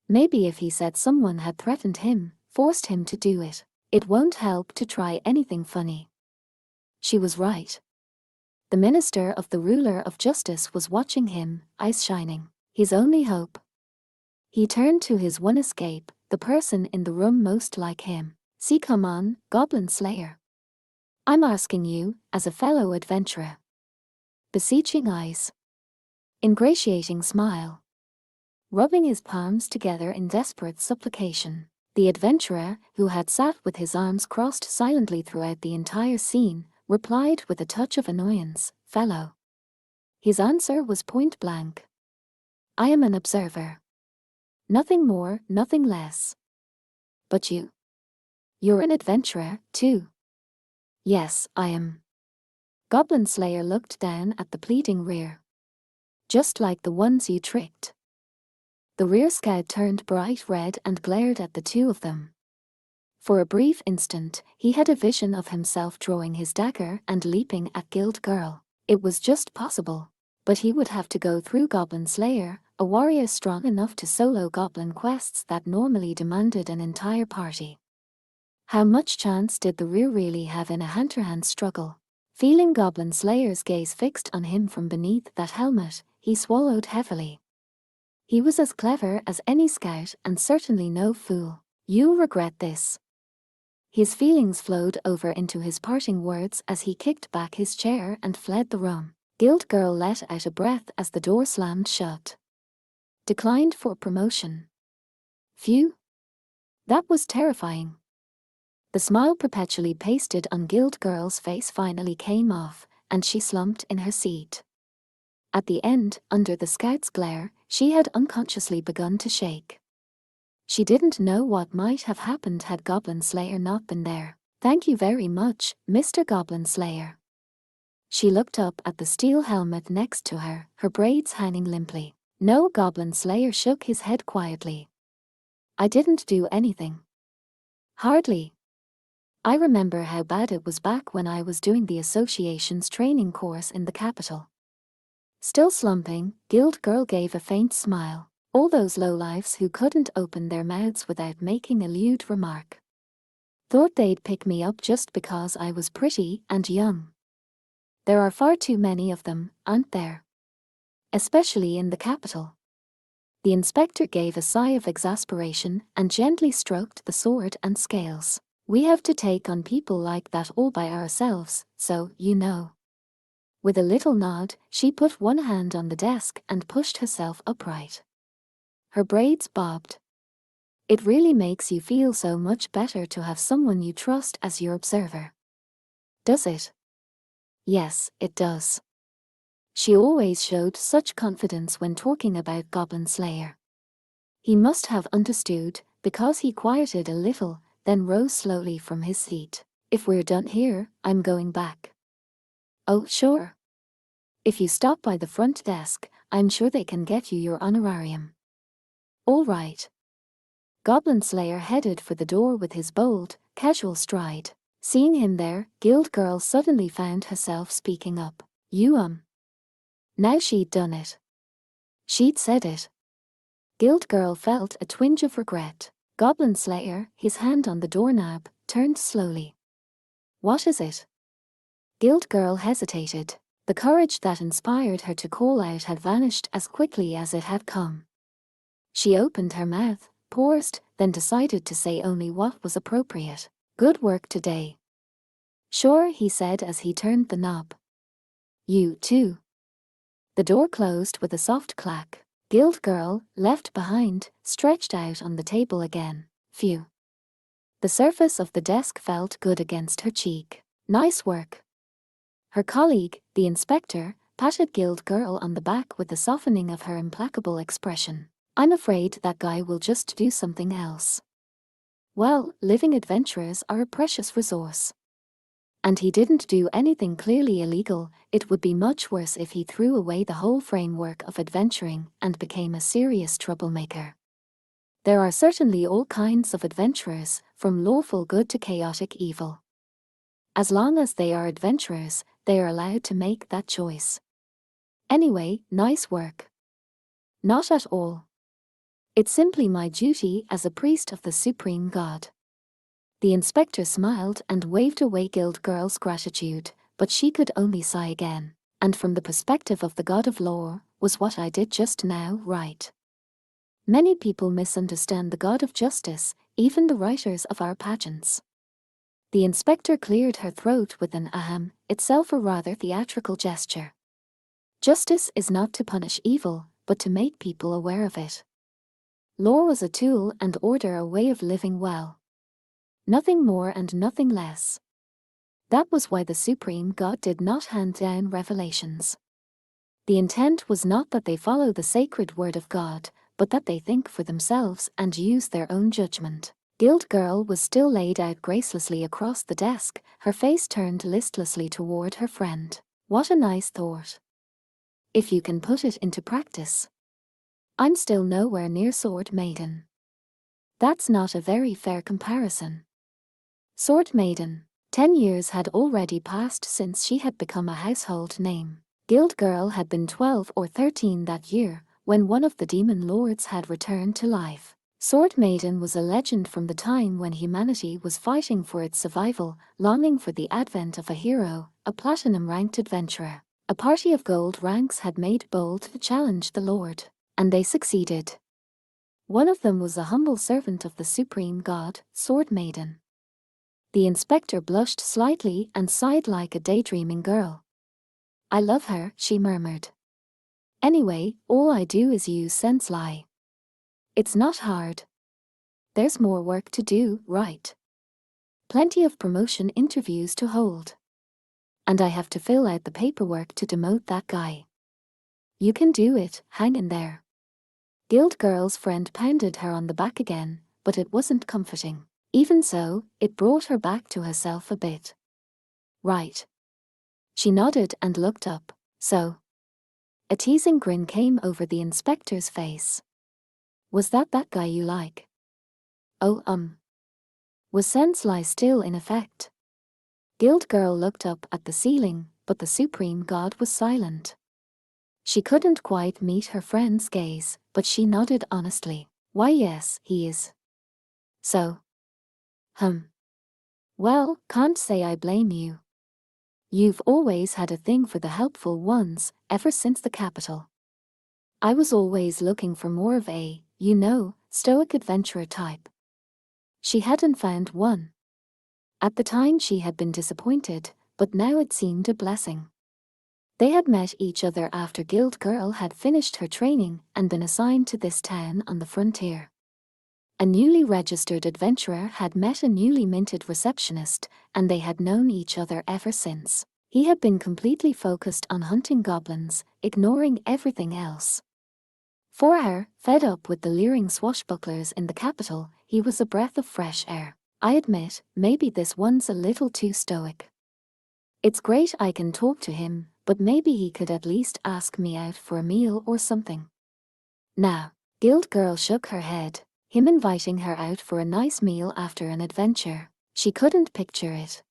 Maybe if he said someone had threatened him, forced him to do it, it won't help to try anything funny. She was right. The minister of the ruler of justice was watching him, eyes shining. His only hope. He turned to his one escape, the person in the room most like him. See, come on, Goblin Slayer. I'm asking you, as a fellow adventurer. Beseeching eyes. Ingratiating smile. Rubbing his palms together in desperate supplication. The adventurer, who had sat with his arms crossed silently throughout the entire scene, replied with a touch of annoyance, "Fellow." His answer was point blank. "I am an observer. Nothing more, nothing less." "But you're an adventurer, too." "Yes, I am." Goblin Slayer looked down at the pleading rear. "Just like the ones you tricked." The rear scout turned bright red and glared at the two of them. For a brief instant, he had a vision of himself drawing his dagger and leaping at Guild Girl. It was just possible. But he would have to go through Goblin Slayer, a warrior strong enough to solo goblin quests that normally demanded an entire party. How much chance did the rear really have in a hand-to-hand struggle? Feeling Goblin Slayer's gaze fixed on him from beneath that helmet, he swallowed heavily. He was as clever as any scout and certainly no fool. "You'll regret this." His feelings flowed over into his parting words as he kicked back his chair and fled the room. Guild Girl let out a breath as the door slammed shut. Declined for promotion. Phew. That was terrifying. The smile perpetually pasted on Guild Girl's face finally came off, and she slumped in her seat. At the end, under the scout's glare, she had unconsciously begun to shake. She didn't know what might have happened had Goblin Slayer not been there. "Thank you very much, Mr. Goblin Slayer." She looked up at the steel helmet next to her, her braids hanging limply. No, Goblin Slayer shook his head quietly. "I didn't do anything." "Hardly. I remember how bad it was back when I was doing the association's training course in the capital." Still slumping, Guild Girl gave a faint smile. All those lowlifes who couldn't open their mouths without making a lewd remark. Thought they'd pick me up just because I was pretty and young. There are far too many of them, aren't there? Especially in the capital. The inspector gave a sigh of exasperation and gently stroked the sword and scales. "We have to take on people like that all by ourselves, so, you know." With a little nod, she put one hand on the desk and pushed herself upright. Her braids bobbed. "It really makes you feel so much better to have someone you trust as your observer." "Does it?" "Yes, it does." She always showed such confidence when talking about Goblin Slayer. He must have understood, because he quieted a little, then rose slowly from his seat. "If we're done here, I'm going back." "Oh, sure. If you stop by the front desk, I'm sure they can get you your honorarium." "All right." Goblin Slayer headed for the door with his bold, casual stride. Seeing him there, Guild Girl suddenly found herself speaking up. Now she'd done it. She'd said it. Guild Girl felt a twinge of regret. Goblin Slayer, his hand on the doorknob, turned slowly. "What is it?" Guild Girl hesitated. The courage that inspired her to call out had vanished as quickly as it had come. She opened her mouth, paused, then decided to say only what was appropriate. "Good work today." "Sure," he said as he turned the knob. "You too." The door closed with a soft clack. Guild Girl, left behind, stretched out on the table again. Phew. The surface of the desk felt good against her cheek. "Nice work." Her colleague, the inspector, patted Guild Girl on the back with the softening of her implacable expression. "I'm afraid that guy will just do something else." Well, living adventurers are a precious resource. And he didn't do anything clearly illegal. It would be much worse if he threw away the whole framework of adventuring and became a serious troublemaker. There are certainly all kinds of adventurers, from lawful good to chaotic evil. As long as they are adventurers, they are allowed to make that choice. Anyway, nice work. "Not at all. It's simply my duty as a priest of the Supreme God." The inspector smiled and waved away Guild Girl's gratitude, but she could only sigh again. "And from the perspective of the God of Law, was what I did just now right? Many people misunderstand the God of Justice, even the writers of our pageants." The inspector cleared her throat with an ahem, itself a rather theatrical gesture. "Justice is not to punish evil, but to make people aware of it. Law was a tool and order a way of living well. Nothing more and nothing less." That was why the supreme god did not hand down revelations. The intent was not that they follow the sacred word of God, but that they think for themselves and use their own judgment. Guild Girl was still laid out gracelessly across the desk, her face turned listlessly toward her friend. What a nice thought. If you can put it into practice. I'm still nowhere near Sword Maiden. That's not a very fair comparison. Sword Maiden. 10 years had already passed since she had become a household name. Guild Girl had been 12 or 13 that year, when one of the demon lords had returned to life. Sword Maiden was a legend from the time when humanity was fighting for its survival, longing for the advent of a hero, a platinum-ranked adventurer. A party of gold ranks had made bold to challenge the Lord, and they succeeded. One of them was a humble servant of the supreme god, Sword Maiden. The inspector blushed slightly and sighed like a daydreaming girl. I love her, she murmured. Anyway, all I do is use sense lie. It's not hard. There's more work to do, right? Plenty of promotion interviews to hold. And I have to fill out the paperwork to demote that guy. You can do it, hang in there. Guild Girl's friend pounded her on the back again, but it wasn't comforting. Even so, it brought her back to herself a bit. Right. She nodded and looked up. So. A teasing grin came over the inspector's face. Was that guy you like? Oh, Was sense lie still in effect? Guild Girl looked up at the ceiling, but the supreme god was silent. She couldn't quite meet her friend's gaze, but she nodded honestly. Why yes, he is. So. Well, can't say I blame you. You've always had a thing for the helpful ones, ever since the capital. I was always looking for more of a, stoic adventurer type. She hadn't found one. At the time she had been disappointed, but now it seemed a blessing. They had met each other after Guild Girl had finished her training and been assigned to this town on the frontier. A newly registered adventurer had met a newly minted receptionist, and they had known each other ever since. He had been completely focused on hunting goblins, ignoring everything else. For her, fed up with the leering swashbucklers in the capital, he was a breath of fresh air. I admit, maybe this one's a little too stoic. It's great I can talk to him, but maybe he could at least ask me out for a meal or something. Now, Guild Girl shook her head. Him inviting her out for a nice meal after an adventure. She couldn't picture it.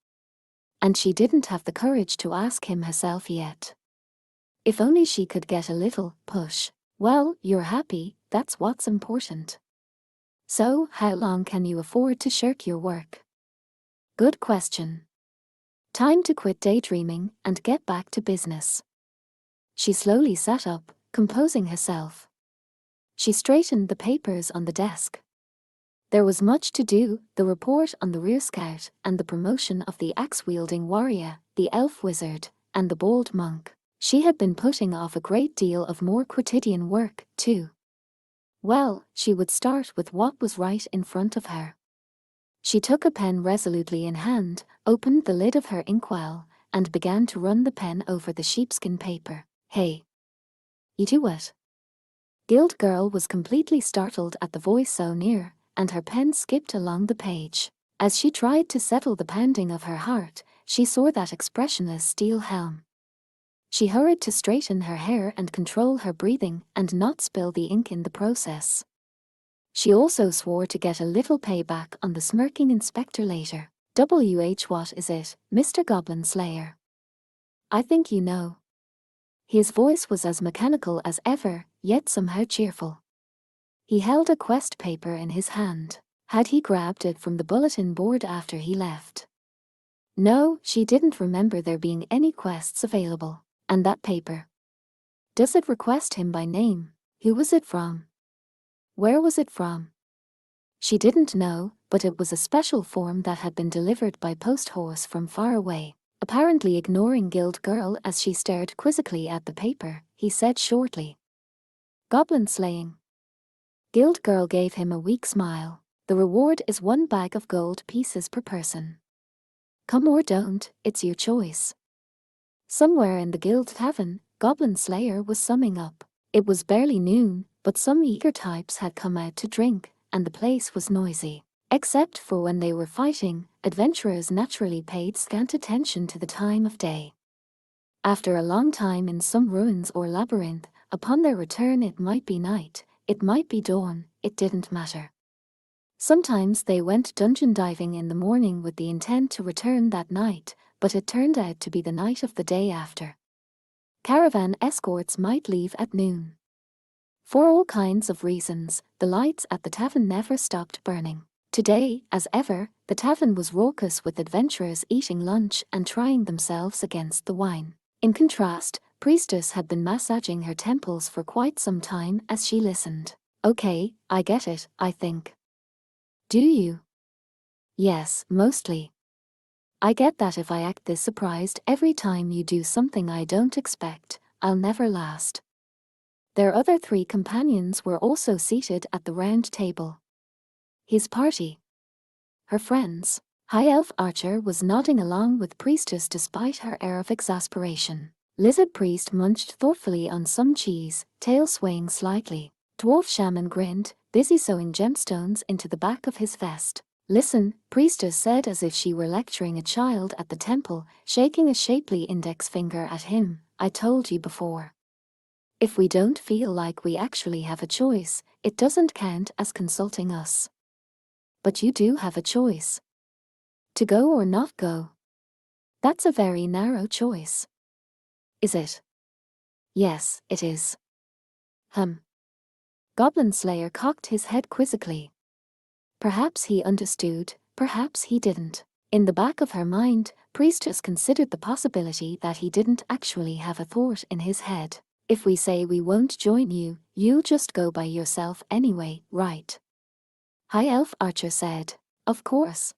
And she didn't have the courage to ask him herself yet. If only she could get a little push. Well, you're happy, that's what's important. So, how long can you afford to shirk your work? Good question. Time to quit daydreaming and get back to business. She slowly sat up, composing herself. She straightened the papers on the desk. There was much to do, the report on the rear scout, and the promotion of the axe-wielding warrior, the elf wizard, and the bald monk. She had been putting off a great deal of more quotidian work, too. Well, she would start with what was right in front of her. She took a pen resolutely in hand, opened the lid of her inkwell, and began to run the pen over the sheepskin paper. Hey. You do what? Guild Girl was completely startled at the voice so near, and her pen skipped along the page. As she tried to settle the pounding of her heart, she saw that expressionless steel helm. She hurried to straighten her hair and control her breathing and not spill the ink in the process. She also swore to get a little payback on the smirking inspector later. What is it, Mr. Goblin Slayer? I think you know. His voice was as mechanical as ever, yet somehow cheerful. He held a quest paper in his hand. Had he grabbed it from the bulletin board after he left? No, she didn't remember there being any quests available. And that paper? Does it request him by name? Who was it from? Where was it from? She didn't know, but it was a special form that had been delivered by post horse from far away. Apparently ignoring Guild Girl as she stared quizzically at the paper, he said shortly. Goblin slaying. Guild Girl gave him a weak smile. The reward is 1 bag of gold pieces per person. Come or don't, it's your choice. Somewhere in the guild tavern, Goblin Slayer was summing up. It was barely noon, but some eager types had come out to drink, and the place was noisy. Except for when they were fighting, adventurers naturally paid scant attention to the time of day. After a long time in some ruins or labyrinth, upon their return it might be night, it might be dawn, it didn't matter. Sometimes they went dungeon diving in the morning with the intent to return that night, but it turned out to be the night of the day after. Caravan escorts might leave at noon. For all kinds of reasons, the lights at the tavern never stopped burning. Today, as ever, the tavern was raucous with adventurers eating lunch and trying themselves against the wine. In contrast, Priestess had been massaging her temples for quite some time as she listened. Okay, I get it, I think. Do you? Yes, mostly. I get that if I act this surprised every time you do something I don't expect, I'll never last. Their other 3 companions were also seated at the round table. His party. Her friends. High Elf Archer was nodding along with Priestess despite her air of exasperation. Lizard Priest munched thoughtfully on some cheese, tail swaying slightly. Dwarf Shaman grinned, busy sewing gemstones into the back of his vest. Listen, Priestess said as if she were lecturing a child at the temple, shaking a shapely index finger at him. I told you before. If we don't feel like we actually have a choice, it doesn't count as consulting us. But you do have a choice. To go or not go. That's a very narrow choice. Is it? Yes, it is. Goblin Slayer cocked his head quizzically. Perhaps he understood, perhaps he didn't. In the back of her mind, Priestess considered the possibility that he didn't actually have a thought in his head. If we say we won't join you, you'll just go by yourself anyway, right? High Elf Archer said. Of course.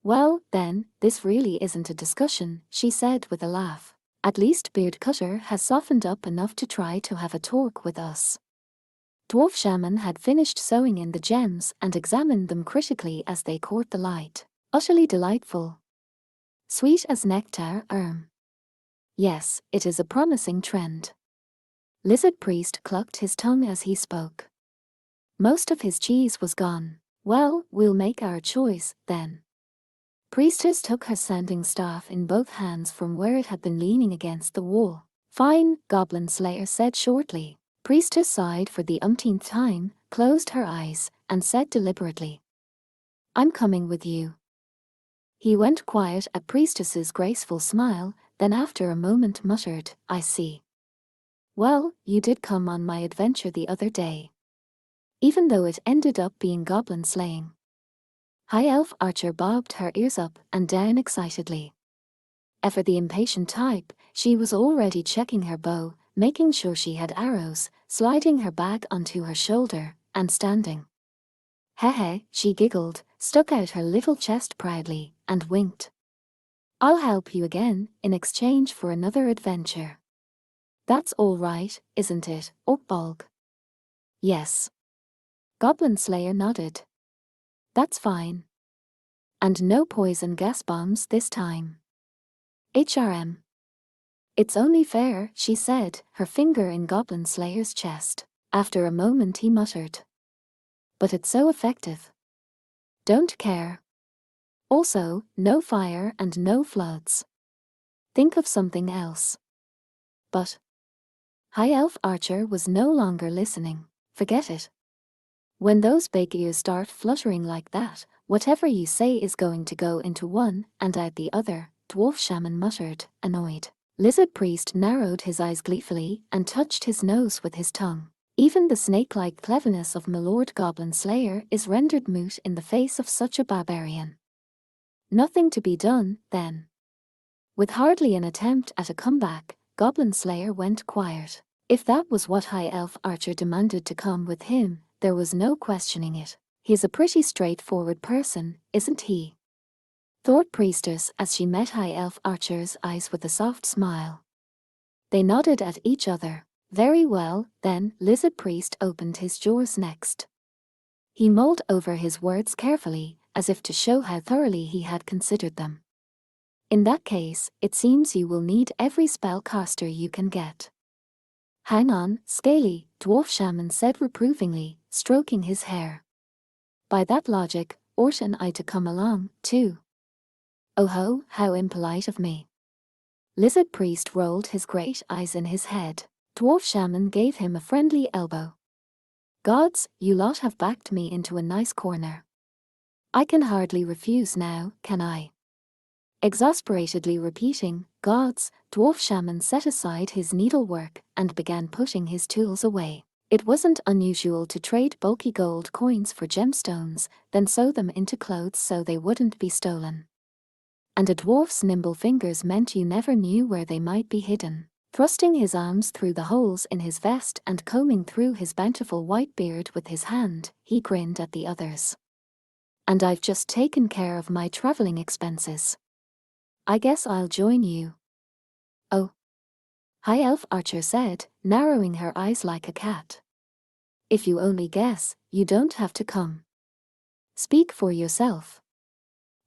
Well, then, this really isn't a discussion, she said with a laugh. At least Beard Cutter has softened up enough to try to have a talk with us. Dwarf Shaman had finished sewing in the gems and examined them critically as they caught the light. Utterly delightful. Sweet as nectar, Yes, it is a promising trend. Lizard Priest clucked his tongue as he spoke. Most of his cheese was gone. Well, we'll make our choice, then. Priestess took her sanding staff in both hands from where it had been leaning against the wall. Fine, Goblin Slayer said shortly. Priestess sighed for the umpteenth time, closed her eyes, and said deliberately, I'm coming with you. He went quiet at Priestess's graceful smile, then after a moment muttered, I see. Well, you did come on my adventure the other day. Even though it ended up being goblin slaying. High Elf Archer bobbed her ears up and down excitedly. For the impatient type, she was already checking her bow, making sure she had arrows, sliding her bag onto her shoulder, and standing. Heh, she giggled, stuck out her little chest proudly, and winked. I'll help you again, in exchange for another adventure. That's all right, isn't it, Orkbolg? Yes. Goblin Slayer nodded. That's fine. And no poison gas bombs this time. HRM. It's only fair, she said, her finger in Goblin Slayer's chest. After a moment he muttered. But it's so effective. Don't care. Also, no fire and no floods. Think of something else. But High Elf Archer was no longer listening. Forget it. When those big ears start fluttering like that, whatever you say is going to go into one and out the other, Dwarf Shaman muttered, annoyed. Lizard Priest narrowed his eyes gleefully and touched his nose with his tongue. Even the snake-like cleverness of Milord Goblin Slayer is rendered moot in the face of such a barbarian. Nothing to be done, then. With hardly an attempt at a comeback, Goblin Slayer went quiet. If that was what High Elf Archer demanded to come with him, there was no questioning it. He's a pretty straightforward person, isn't he? Thought Priestess as she met High Elf Archer's eyes with a soft smile. They nodded at each other. Very well, then, Lizard Priest opened his jaws next. He mulled over his words carefully, as if to show how thoroughly he had considered them. In that case, it seems you will need every spellcaster you can get. Hang on, Scaly, Dwarf Shaman said reprovingly, stroking his hair. By that logic, oughtn't I to come along, too? Oh ho, how impolite of me. Lizard Priest rolled his great eyes in his head. Dwarf Shaman gave him a friendly elbow. Gods, you lot have backed me into a nice corner. I can hardly refuse now, can I? Exasperatedly repeating, Gods, Dwarf Shaman set aside his needlework and began putting his tools away. It wasn't unusual to trade bulky gold coins for gemstones, then sew them into clothes so they wouldn't be stolen. And a dwarf's nimble fingers meant you never knew where they might be hidden. Thrusting his arms through the holes in his vest and combing through his bountiful white beard with his hand, he grinned at the others. And I've just taken care of my traveling expenses. I guess I'll join you. Oh. High Elf Archer said, narrowing her eyes like a cat. If you only guess, you don't have to come. Speak for yourself.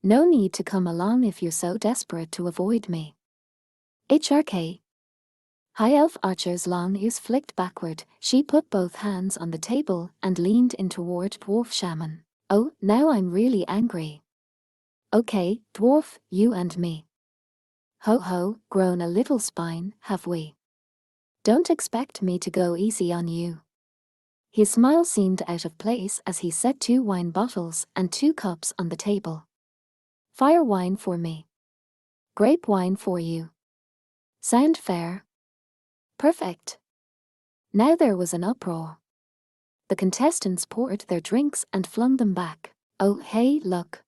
No need to come along if you're so desperate to avoid me. HRK. High Elf Archer's long ears flicked backward. She put both hands on the table and leaned in toward Dwarf Shaman. Oh, now I'm really angry. Okay, Dwarf, you and me. Ho ho, grown a little spine, have we? Don't expect me to go easy on you. His smile seemed out of place as he set 2 wine bottles and 2 cups on the table. Fire wine for me. Grape wine for you. Sound fair? Perfect. Now there was an uproar. The contestants poured their drinks and flung them back. Oh, hey, look.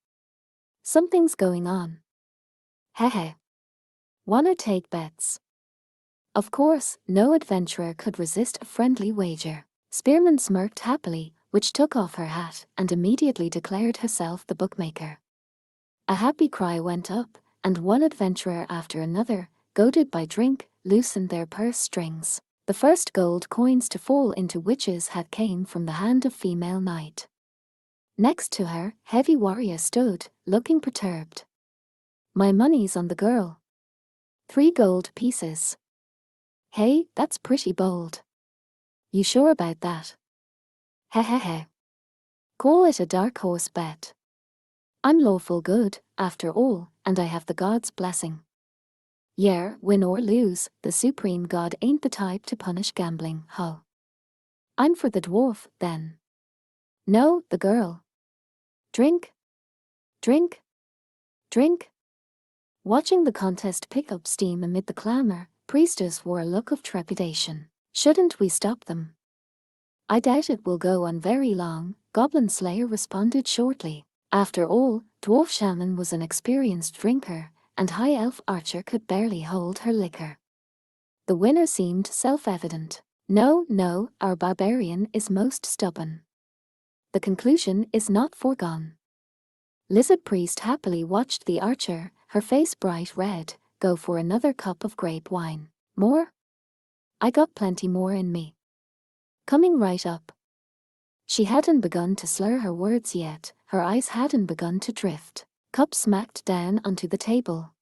Something's going on. Hehe. Wanna take bets? Of course, no adventurer could resist a friendly wager. Spearman smirked happily, which took off her hat and immediately declared herself the bookmaker. A happy cry went up, and one adventurer after another, goaded by drink, loosened their purse strings. The first gold coins to fall into Witch's hat came from the hand of female knight. Next to her, Heavy Warrior stood, looking perturbed. My money's on the girl. 3 gold pieces. Hey, that's pretty bold. You sure about that? Hehehe. Call it a dark horse bet. I'm lawful good, after all, and I have the god's blessing. Yeah, win or lose, the supreme god ain't the type to punish gambling, ho. I'm for the dwarf, then. No, the girl. Drink. Drink. Drink. Watching the contest pick up steam amid the clamor, Priestess wore a look of trepidation. Shouldn't we stop them? I doubt it will go on very long, Goblin Slayer responded shortly. After all, Dwarf Shaman was an experienced drinker, and High Elf Archer could barely hold her liquor. The winner seemed self-evident. No, our barbarian is most stubborn. The conclusion is not foregone. Lizard Priest happily watched the archer, her face bright red, go for another cup of grape wine. More? I got plenty more in me. Coming right up. She hadn't begun to slur her words yet, her eyes hadn't begun to drift. Cup smacked down onto the table.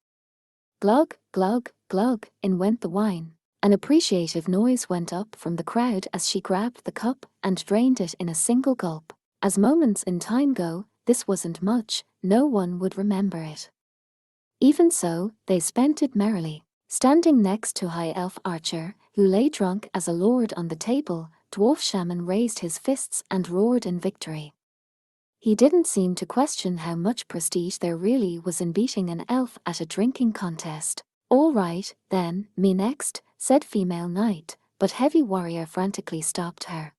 Glug, glug, glug, in went the wine. An appreciative noise went up from the crowd as she grabbed the cup and drained it in a single gulp. As moments in time go, this wasn't much, no one would remember it. Even so, they spent it merrily. Standing next to High Elf Archer, who lay drunk as a lord on the table, Dwarf Shaman raised his fists and roared in victory. He didn't seem to question how much prestige there really was in beating an elf at a drinking contest. All right, then, me next, said female knight, but Heavy Warrior frantically stopped her.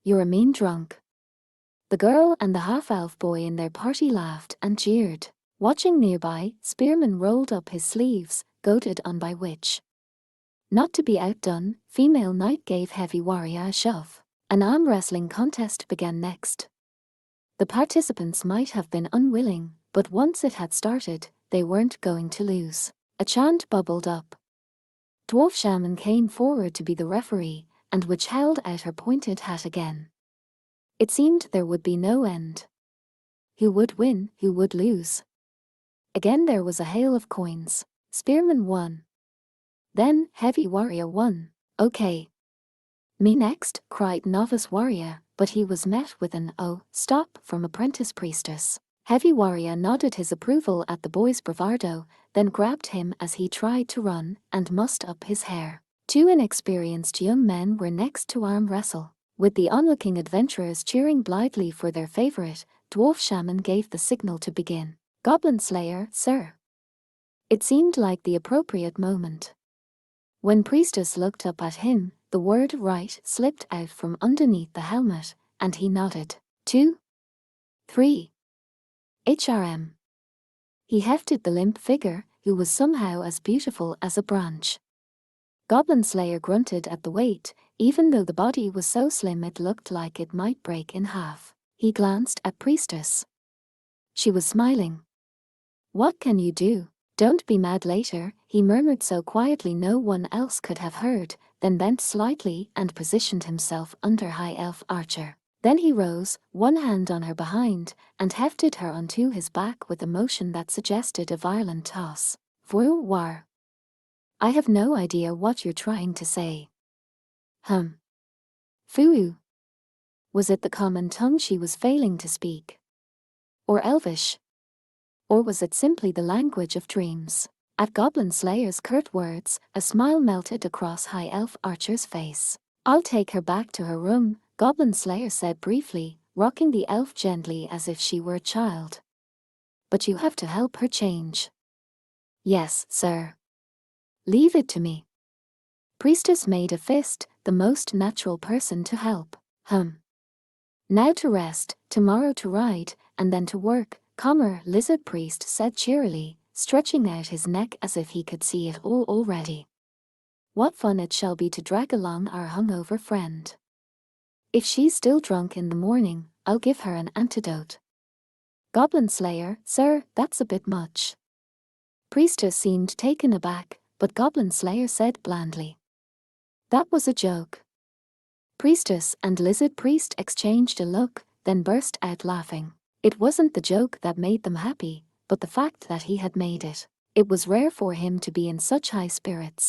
You're a mean drunk. The girl and the half-elf boy in their party laughed and jeered. Watching nearby, Spearman rolled up his sleeves, goaded on by Witch. Not to be outdone, female knight gave Heavy Warrior a shove. An arm wrestling contest began next. The participants might have been unwilling, but once it had started, they weren't going to lose. A chant bubbled up. Dwarf Shaman came forward to be the referee, and Witch held out her pointed hat again. It seemed there would be no end. Who would win, who would lose? Again there was a hail of coins. Spearman 1. Then, Heavy Warrior 1. Okay. Me next, cried Novice Warrior, but he was met with an "Oh, stop" from Apprentice Priestess. Heavy Warrior nodded his approval at the boy's bravado, then grabbed him as he tried to run and mussed up his hair. Two inexperienced young men were next to arm wrestle. With the onlooking adventurers cheering blithely for their favorite, Dwarf Shaman gave the signal to begin. Goblin Slayer, sir. It seemed like the appropriate moment. When Priestess looked up at him, the word "right" slipped out from underneath the helmet, and he nodded. 2. 3. HRM. He hefted the limp figure, who was somehow as beautiful as a branch. Goblin Slayer grunted at the weight, even though the body was so slim it looked like it might break in half. He glanced at Priestess. She was smiling. What can you do? Don't be mad later, he murmured so quietly no one else could have heard, then bent slightly and positioned himself under High Elf Archer. Then he rose, one hand on her behind, and hefted her onto his back with a motion that suggested a violent toss. War. I have no idea what you're trying to say. Fuu. Was it the common tongue she was failing to speak? Or Elvish? Or was it simply the language of dreams? At Goblin Slayer's curt words, a smile melted across High Elf Archer's face. I'll take her back to her room, Goblin Slayer said briefly, rocking the elf gently as if she were a child. But you have to help her change. Yes, sir. Leave it to me. Priestess made a fist, the most natural person to help. Now to rest, tomorrow to ride, and then to work, Lizard Priest said cheerily, stretching out his neck as if he could see it all already. What fun it shall be to drag along our hungover friend. If she's still drunk in the morning, I'll give her an antidote. Goblin Slayer, sir, that's a bit much. Priestess seemed taken aback, but Goblin Slayer said blandly. That was a joke. Priestess and Lizard Priest exchanged a look, then burst out laughing. It wasn't the joke that made them happy, but the fact that he had made it. It was rare for him to be in such high spirits.